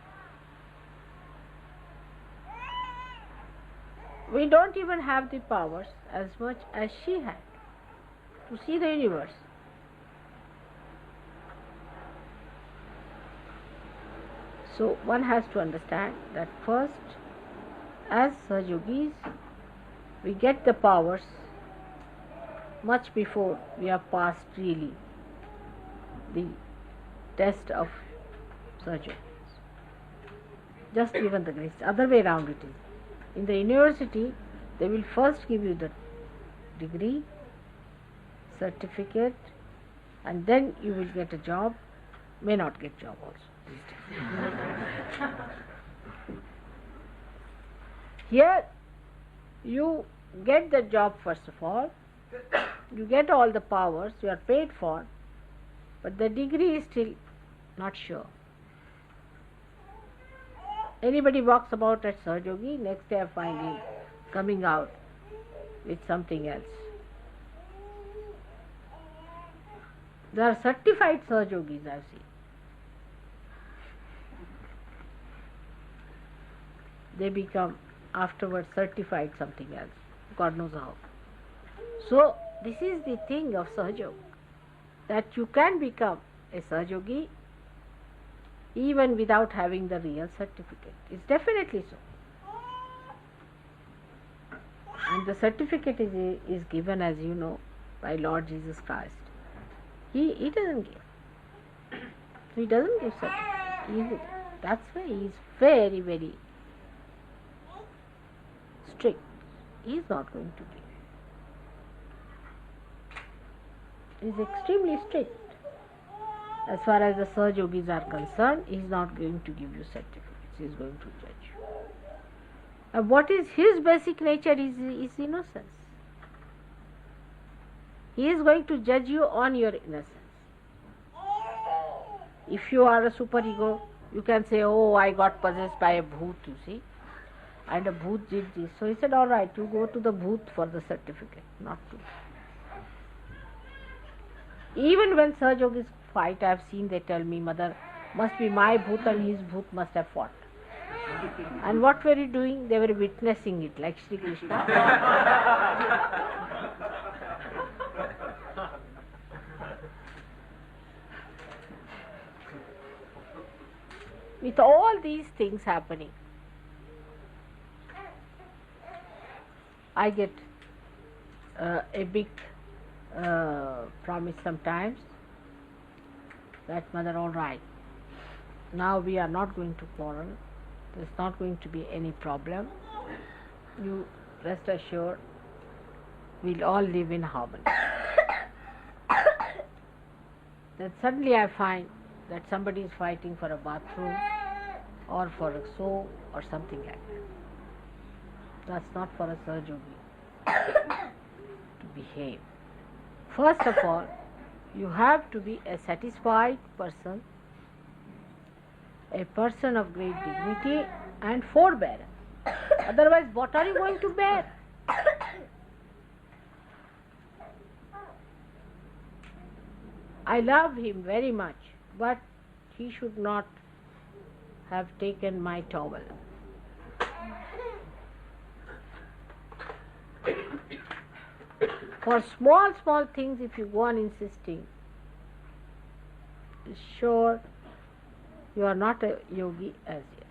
We don't even have the powers as much as she had to see the universe. So one has to understand that first, as Sahaja Yogis, we get the powers much before we have passed really the test of Sahaja Yogis. Just given the grace. Other way around it is. In the university, they will first give you the degree, certificate, and then you will get a job. May not get job also these days. Here, you get the job first of all, you get all the powers, you are paid for, but the degree is still not sure. Anybody walks about as Sahaja Yogi, next day I find him coming out with something else. There are certified Sahaja Yogis, I see. They become afterwards certified something else. God knows how. So, this is the thing of Sahaja Yoga, that you can become a Sahaja Yogi even without having the real certificate. It's definitely so. And the certificate is given, as you know, by Lord Jesus Christ. He doesn't give. He doesn't give certificate. That's why he is very, very strict. He is not going to give. He is extremely strict. As far as the Sahaja Yogis are concerned, he is not going to give you certificates. He is going to judge you. And what is his basic nature is innocence. He is going to judge you on your innocence. If you are a superego, you can say, "Oh, I got possessed by a bhoot, you see, and a bhoot did this." So he said, "All right, you go to the bhoot for the certificate, not to." Even when Sahaja Yogis fight, I have seen, they tell me, "Mother, must be my bhoot and his bhoot must have fought." And what were you doing? They were witnessing it, like Sri Krishna. with all these things happening, I get a big promise sometimes that, Mother, all right, now we are not going to quarrel, there's not going to be any problem, you rest assured, we'll all live in harmony. Then suddenly I find that somebody is fighting for a bathroom or for a soap or something like that. That's not for a Sahaja Yogi to behave. First of all, you have to be a satisfied person, a person of great dignity and forbearance. Otherwise, what are you going to bear? I love him very much, but he should not have taken my towel. For small things, if you go on insisting, sure you are not a yogi as yet.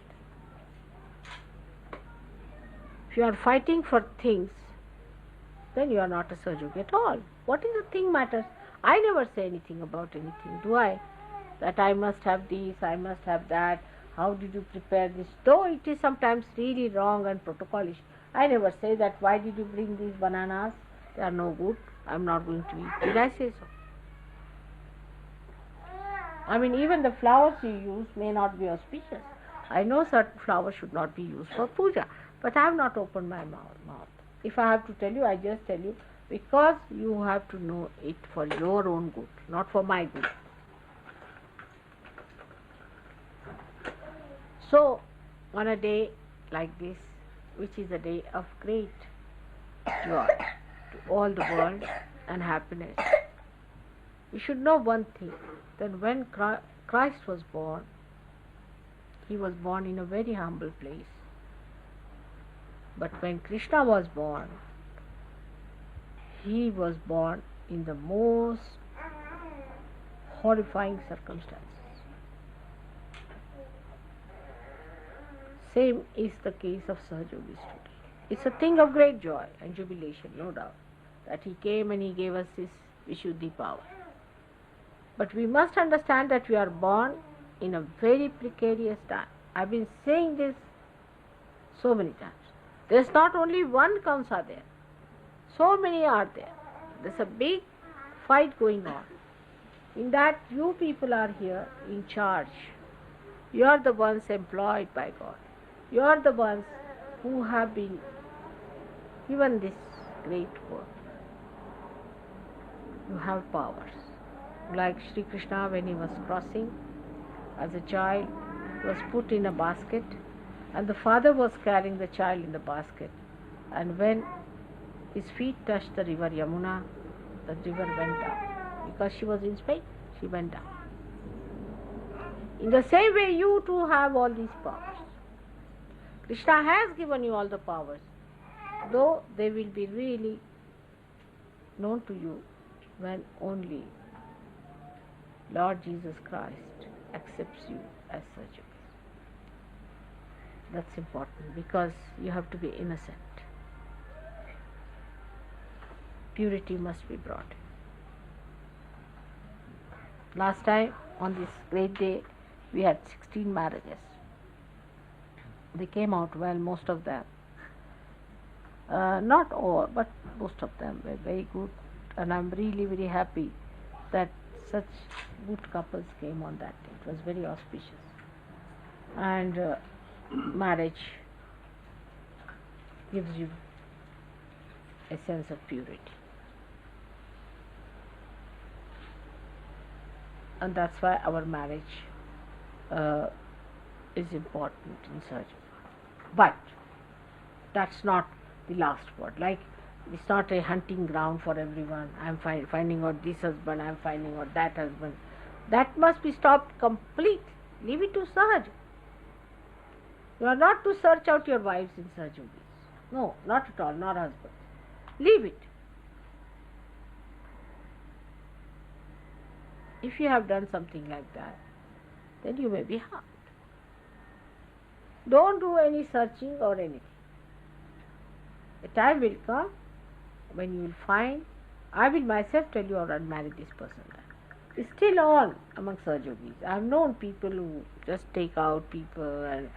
If you are fighting for things, then you are not a Sahaja Yogi at all. What is the thing matters? I never say anything about anything, do I? That I must have this, I must have that, how did you prepare this? Though it is sometimes really wrong and protocolish, I never say that, why did you bring these bananas? They are no good, I am not going to eat. Did I say so? I mean, even the flowers you use may not be auspicious. I know certain flowers should not be used for puja, but I have not opened my mouth. If I have to tell you, I just tell you, because you have to know it for your own good, not for my good. So, on a day like this, which is a day of great joy to all the world and happiness, we should know one thing, that when Christ was born, he was born in a very humble place. But when Krishna was born, he was born in the most horrifying circumstances. Same is the case of Sahaja Yogis today. It's a thing of great joy and jubilation, no doubt, that he came and he gave us this Vishuddhi power. But we must understand that we are born in a very precarious time. I've been saying this so many times. There's not only one Kamsa there. So many are there. There's a big fight going on. In that, you people are here in charge. You are the ones employed by God. You are the ones who have been given this great work. You have powers. Like Sri Krishna, when he was crossing as a child, was put in a basket, and the father was carrying the child in the basket. And when his feet touched the river Yamuna, the river went down. Because she was in Spain, she went down. In the same way, you too have all these powers. Krishna has given you all the powers, though they will be really known to you when only Lord Jesus Christ accepts you as such. That's important, because you have to be innocent. Purity must be brought in. Last time, on this great day, we had 16 marriages. They came out well, most of them. Not all, but most of them were very good. And I'm really very happy that such good couples came on that day. It was very auspicious. And marriage gives you a sense of purity. And that's why our marriage is important in Sahaja. But that's not the last word. Like, it's not a hunting ground for everyone. I'm finding out this husband, I'm finding out that husband. That must be stopped completely. Leave it to Sahaja. You are not to search out your wives in Sahaja Yogis. No, not at all, not husbands. Leave it. If you have done something like that, then you may be harmed. Don't do any searching or anything. A time will come when you will find, I will myself tell you, or marry this person. It's still on among Sahaja Yogis. I have known people who just take out people and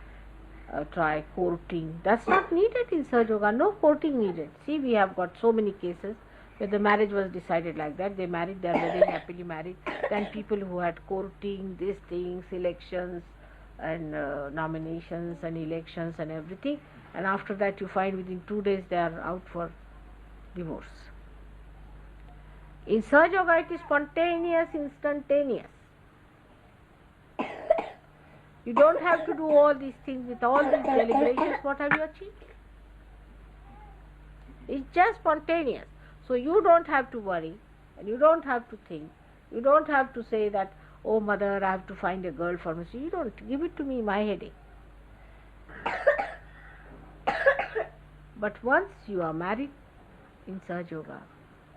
try courting. That's not needed in Sahaja Yoga. No courting needed. See, we have got so many cases where the marriage was decided like that. They married, they are very happily married. Then people who had courting, these things, elections and nominations and elections and everything, and after that you find within 2 days they are out for divorce. In Sahaja Yoga it is spontaneous, instantaneous. You don't have to do all these things with all these deliberations. What have you achieved? It's just spontaneous. So you don't have to worry and you don't have to think. You don't have to say that, oh mother, I have to find a girl for me. So you don't. Give it to me, my headache. But once you are married in Sahaja Yoga,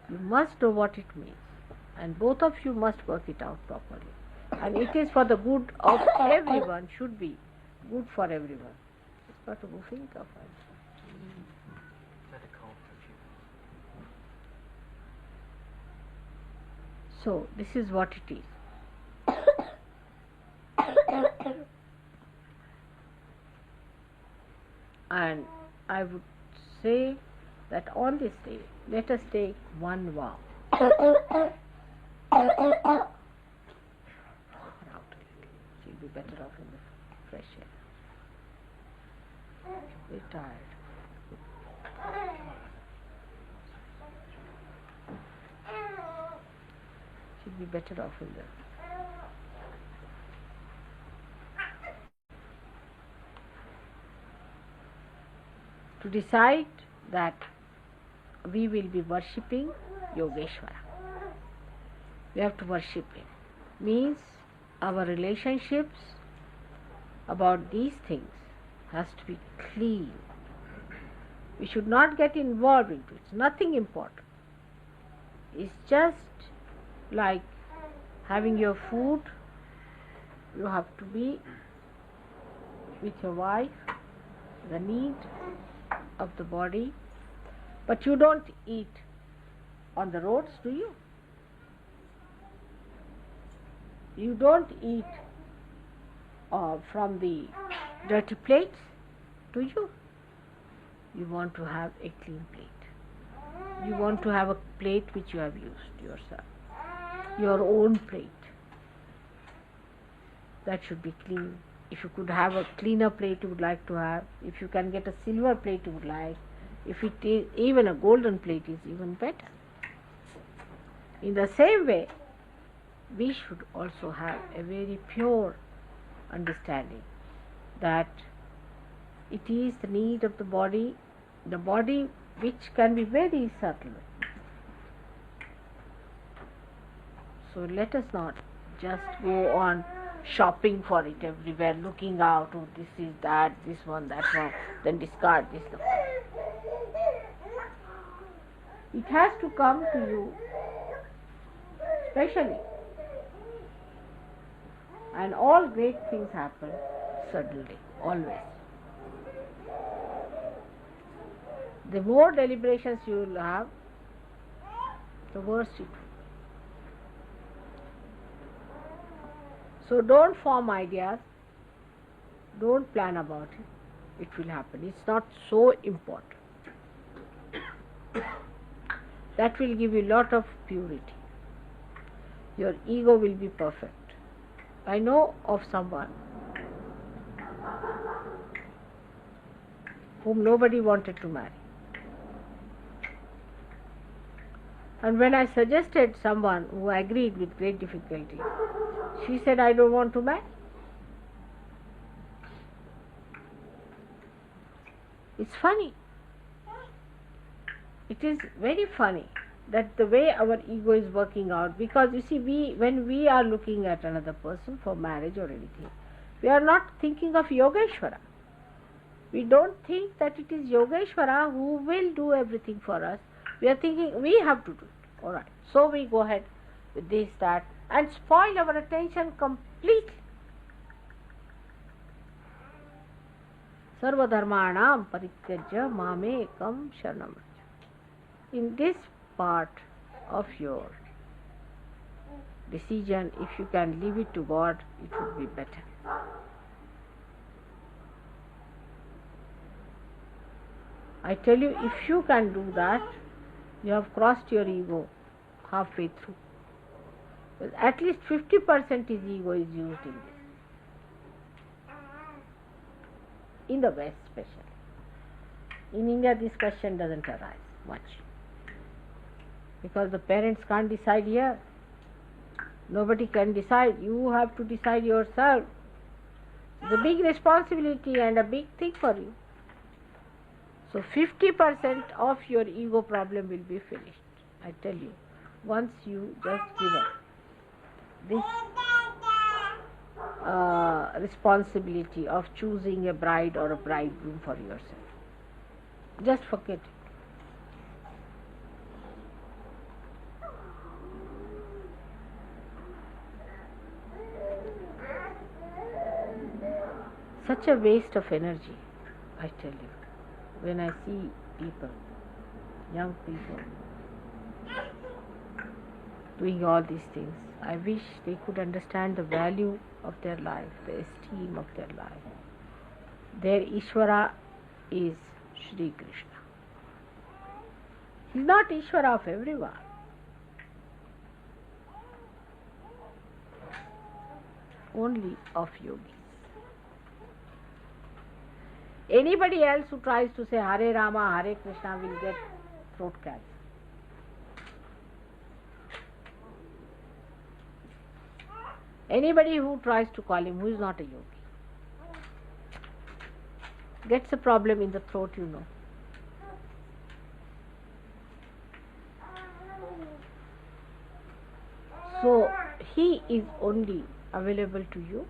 you must know what it means. And both of you must work it out properly. And it is for the good of everyone, should be good for everyone. It's got to go think of it. So, this is what it is. And I would say that on this day, let us take one vow. She'll be better off in the fresh air. We're tired. She'll be better off in the... To decide that we will be worshipping Yogeshwara. We have to worship him. Means our relationships about these things has to be clean. We should not get involved into it. It's nothing important. It's just like having your food. You have to be with your wife, the need of the body. But you don't eat on the roads, do you? You don't eat from the dirty plates, do you? You want to have a clean plate. You want to have a plate which you have used yourself. Your own plate. That should be clean. If you could have a cleaner plate you would like to have, if you can get a silver plate you would like, if it is even a golden plate is even better. In the same way, we should also have a very pure understanding that it is the need of the body which can be very subtle. So let us not just go on shopping for it everywhere, looking out, oh this is that, this one, that one, then discard this. It has to come to you specially. And all great things happen suddenly, always. The more deliberations you will have, the worse it will. So don't form ideas, don't plan about it. It will happen. It's not so important. That will give you a lot of purity. Your ego will be perfect. I know of someone whom nobody wanted to marry. And when I suggested someone who agreed with great difficulty, she said, I don't want to marry. It's funny. It is very funny that the way our ego is working out, because you see, when we are looking at another person for marriage or anything, we are not thinking of Yogeshwara. We don't think that it is Yogeshwara who will do everything for us. We are thinking we have to do it. Alright. So we go ahead with this, that, and spoil our attention completely. Sarvadharmanam parityajya mamekam sharanam vraja. In this part of your decision, if you can leave it to God, it would be better. I tell you, if you can do that, you have crossed your ego halfway through. Well, at least 50% is ego is used in this. In the West especially. In India this question doesn't arise much. Because the parents can't decide here. Nobody can decide. You have to decide yourself. It's a big responsibility and a big thing for you. So 50% of your ego problem will be finished. I tell you. Once you just give up this responsibility of choosing a bride or a bridegroom for yourself. Just forget it. Such a waste of energy, I tell you, when I see people, young people, doing all these things. I wish they could understand the value of their life, the esteem of their life. Their Ishvara is Shri Krishna. He is not Ishvara of everyone. Only of yogis. Anybody else who tries to say Hare Rama, Hare Krishna will get throat cancer. Anybody who tries to call him, who is not a yogi, gets a problem in the throat, you know. So, he is only available to you.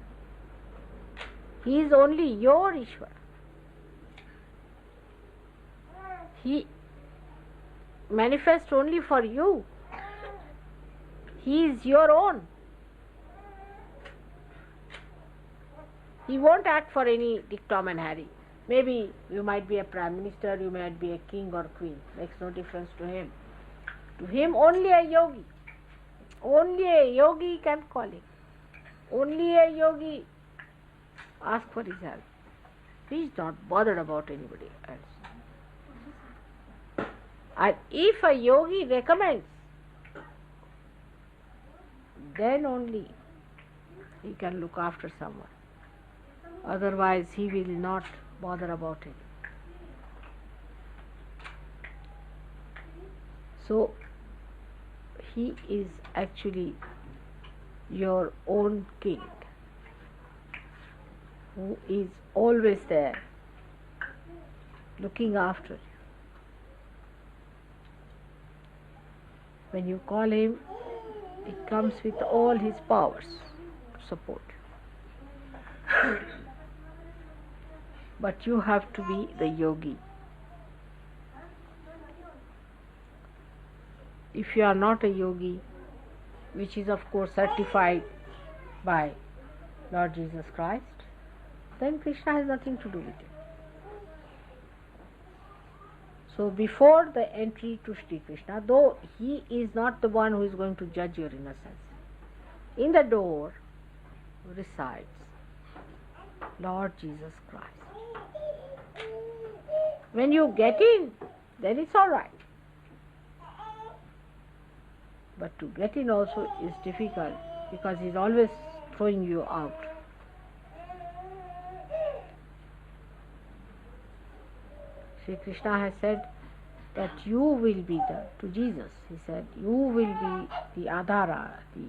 He is only your Ishvara. He manifests only for you. He is your own. He won't act for any Dick, Tom and Harry. Maybe you might be a prime minister, you might be a king or queen. Makes no difference to him. To him only a yogi. Only a yogi can call him. Only a yogi ask for his help. He is not bothered about anybody else. And if a yogi recommends, then only he can look after someone. Otherwise, he will not bother about it. So, he is actually your own king, who is always there, looking after you. When you call him, he comes with all his powers to support you. But you have to be the yogi. If you are not a yogi, which is of course certified by Lord Jesus Christ, then Krishna has nothing to do with it. So before the entry to Sri Krishna, though he is not the one who is going to judge your innocence, in the door resides Lord Jesus Christ. When you get in, then it's all right. But to get in also is difficult because he's always throwing you out. Sri Krishna has said that you will be to Jesus, he said, you will be the adhara, the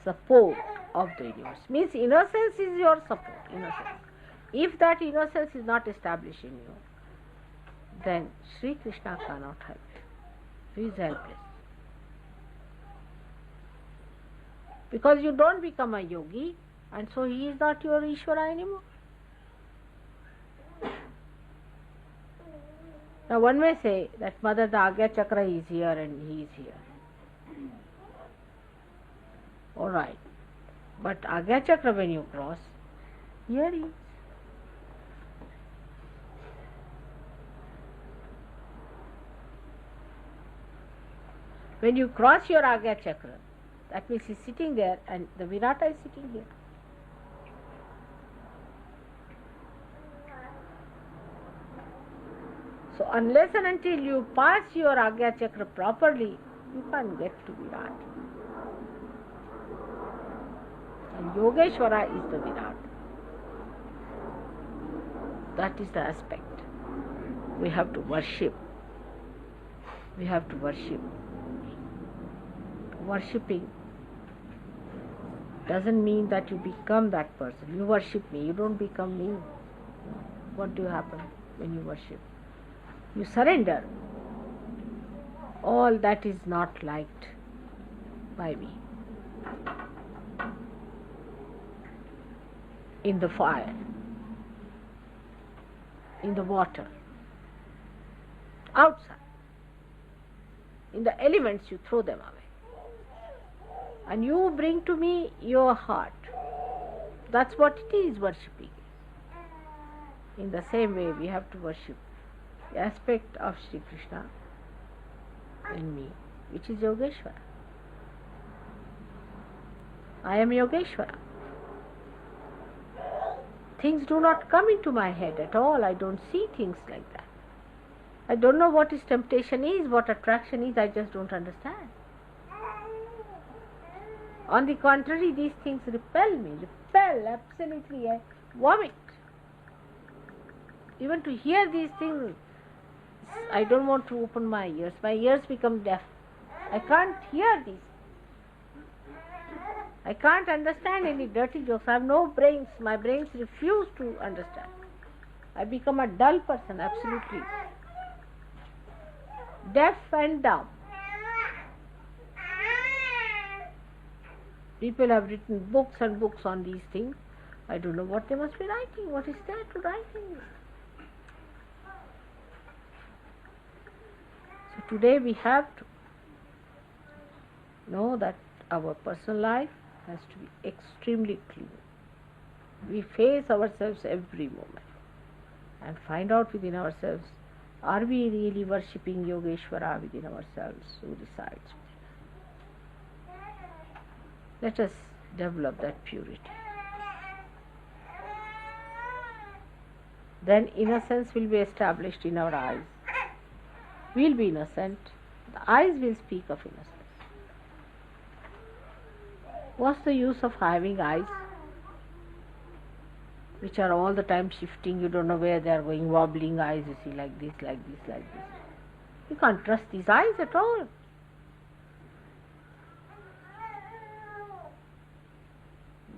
support of the universe. Means innocence is your support, innocence. If that innocence is not established in you, then Sri Krishna cannot help you. He is helpless. Because you don't become a yogi, and so he is not your Ishvara anymore. Now one may say that Mother, the Agya Chakra is here and he is here. Alright. But Agya Chakra when you cross, here he is. When you cross your Agya Chakra, that means he's sitting there and the Virata is sitting here. So unless and until you pass your Agya Chakra properly, you can't get to Virat. And Yogeshwara is the Virat. That is the aspect. We have to worship. We have to worship. Worshipping doesn't mean that you become that person. You worship me, you don't become me. What do happen when you worship? You surrender. All that is not liked by me. In the fire, in the water, outside, in the elements, you throw them away. And you bring to me your heart. That's what it is, worshipping. In the same way, we have to worship the aspect of Sri Krishna in me, which is Yogeshwara. I am Yogeshwara. Things do not come into my head at all. I don't see things like that. I don't know what is temptation is, what attraction is. I just don't understand. On the contrary, these things repel me. Repel, absolutely. I vomit. Even to hear these things, I don't want to open my ears. My ears become deaf. I can't hear these. I can't understand any dirty jokes. I have no brains. My brains refuse to understand. I become a dull person, absolutely. Deaf and dumb. People have written books and books on these things. I don't know what they must be writing. What is there to write in this? So today we have to know that our personal life has to be extremely clean. We face ourselves every moment and find out within ourselves, are we really worshipping Yogeshwara within ourselves who resides within us? Let us develop that purity. Then innocence will be established in our eyes. We'll be innocent. The eyes will speak of innocence. What's the use of having eyes which are all the time shifting? You don't know where they are going, wobbling eyes, you see, like this, like this, like this. You can't trust these eyes at all.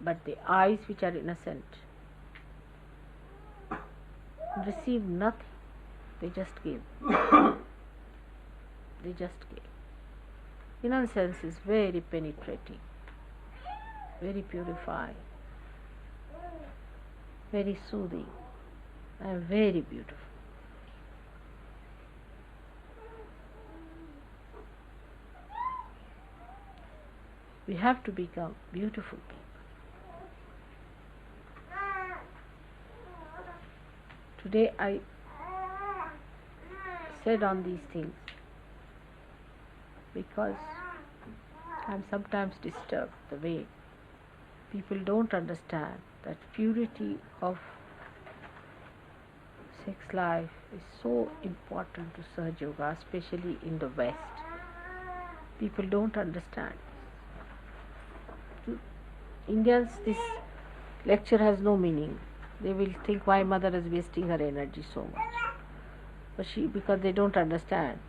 But the eyes which are innocent receive nothing. They just give. They just give. Innocence is very penetrating, very purifying, very soothing, and very beautiful. We have to become beautiful people. Today I said on these things because I am sometimes disturbed the way people don't understand that purity of sex life is so important to Sahaja Yoga, especially in the West. People don't understand. To Indians, this lecture has no meaning. They will think why mother is wasting her energy so much. But because they don't understand.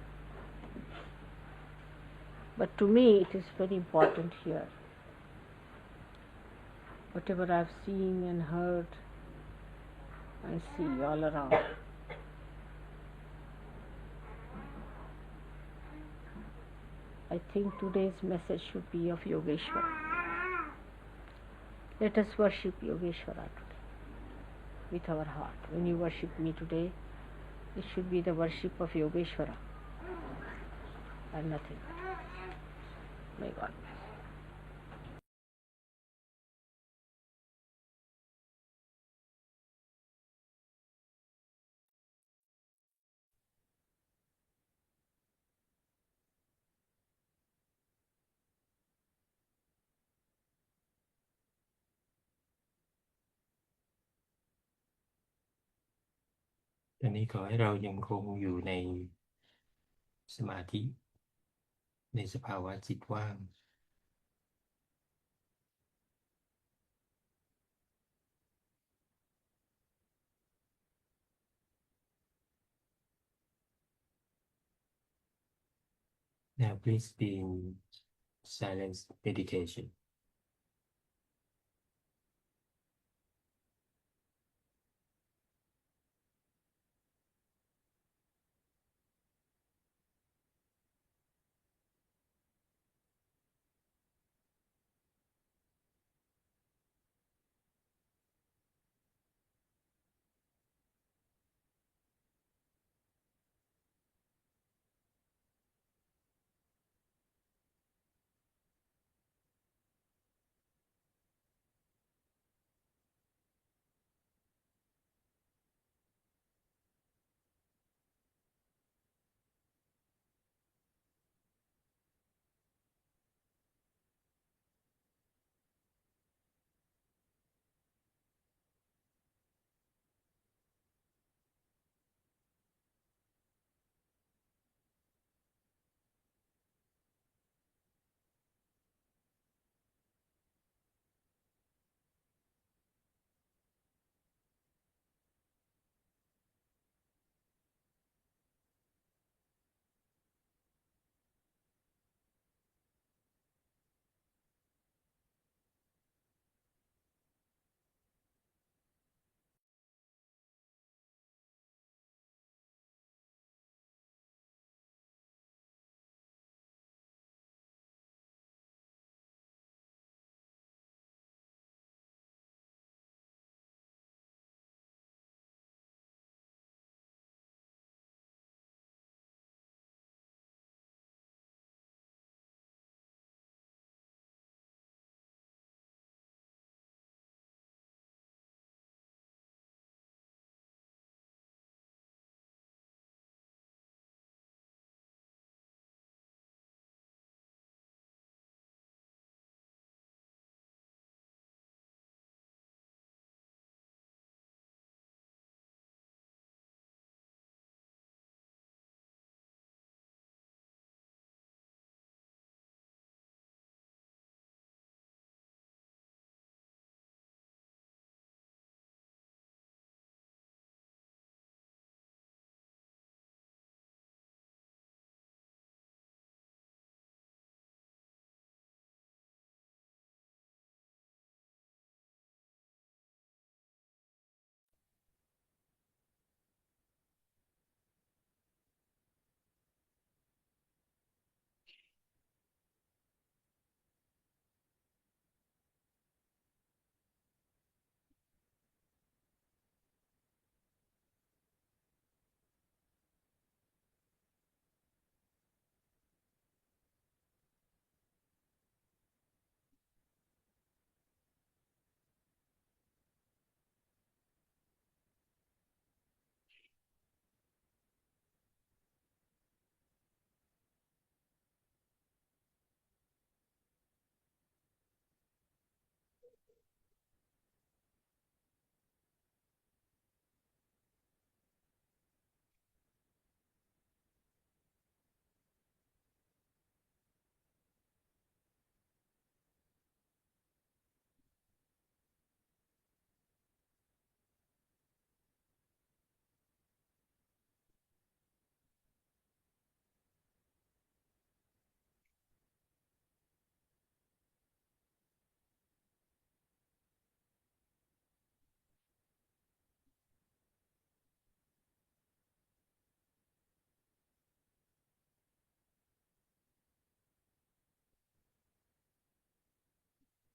But to me it is very important here. Whatever I have seen and heard and see all around, I think today's message should be of Yogeshwara. Let us worship Yogeshwara today with our heart. When you worship me today, it should be the worship of Yogeshwara and nothing else. May God bless. ตอนนี้ขอให้เรายังคงอยู่ในสมาธิในสภาวะจิตว่าง Now please be in silence meditation.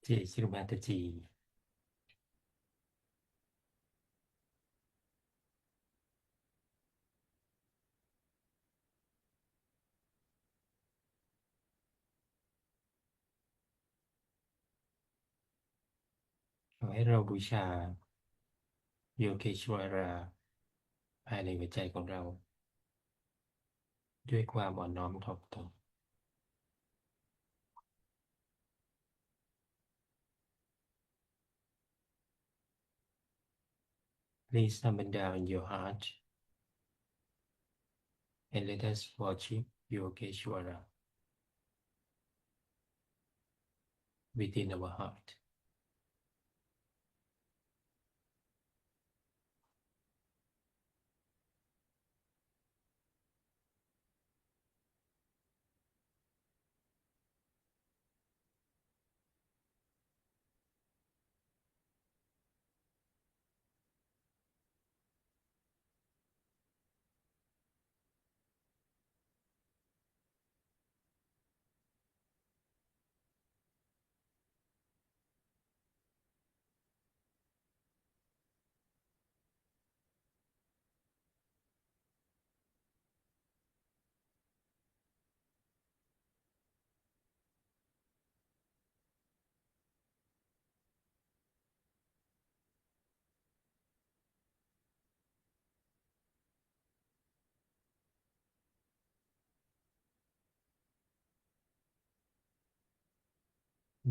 Jai Shri Mataji. ขอให้เราบูชาโยเกชวราภายในหัวใจของเราด้วยความอ่อนน้อมถ่อมตน Please summon down your heart and let us worship Yogeshwara within our heart.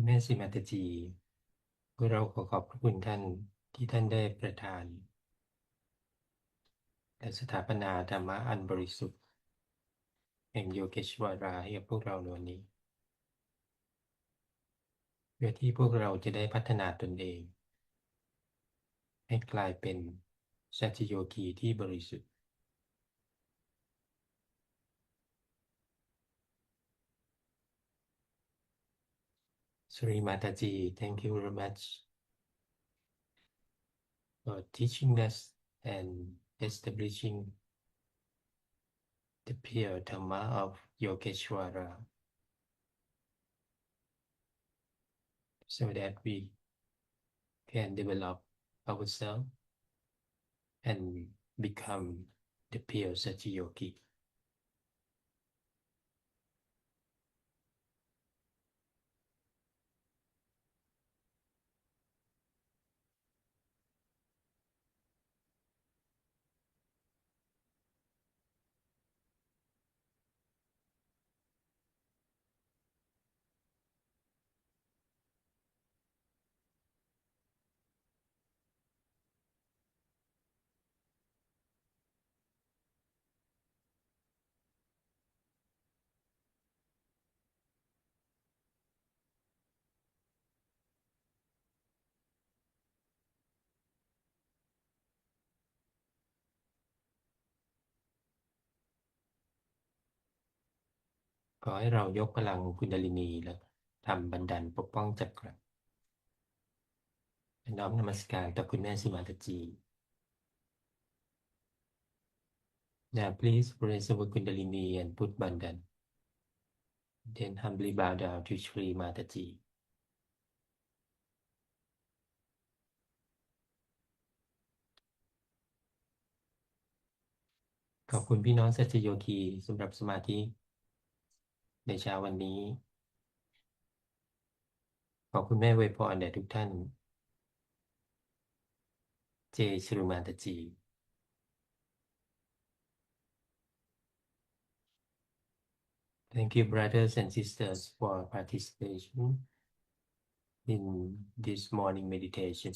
แม่สิมาตจีพวกเราขอขอบพระคุณท่านที่ท่านได้ประทานและสถาปนาธรรมะอันบริสุทธิ์แห่งโยเกชวาราให้กับพวกเราในวันนี้เพื่อที่พวกเราจะได้พัฒนาตนเองให้กลายเป็นสัจโยคีที่บริสุทธิ์ Sri Mataji, thank you very much for teaching us and establishing the pure Dhamma of Yogeshwara so that we can develop ourselves and become the pure Satyayogi. ขอให้เรายกพลังกุณดลินีและทำบันดาลปกป้องจักรน้อมนมัสการต่อคุณแม่สิมาตจี Now please raise our Kundalini and put Bandhan. Then humbly bow down to Sri Mataji. ขอบคุณพี่น้องสัจโยคีสำหรับสมาธิในเช้าวันนี้ขอบคุณแม่อวยพรแด่ทุกท่านเจชรุมาตจี Thank you brothers and sisters for participation in this morning meditation.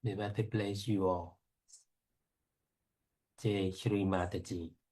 May God bless you all. Jai Shri Mataji.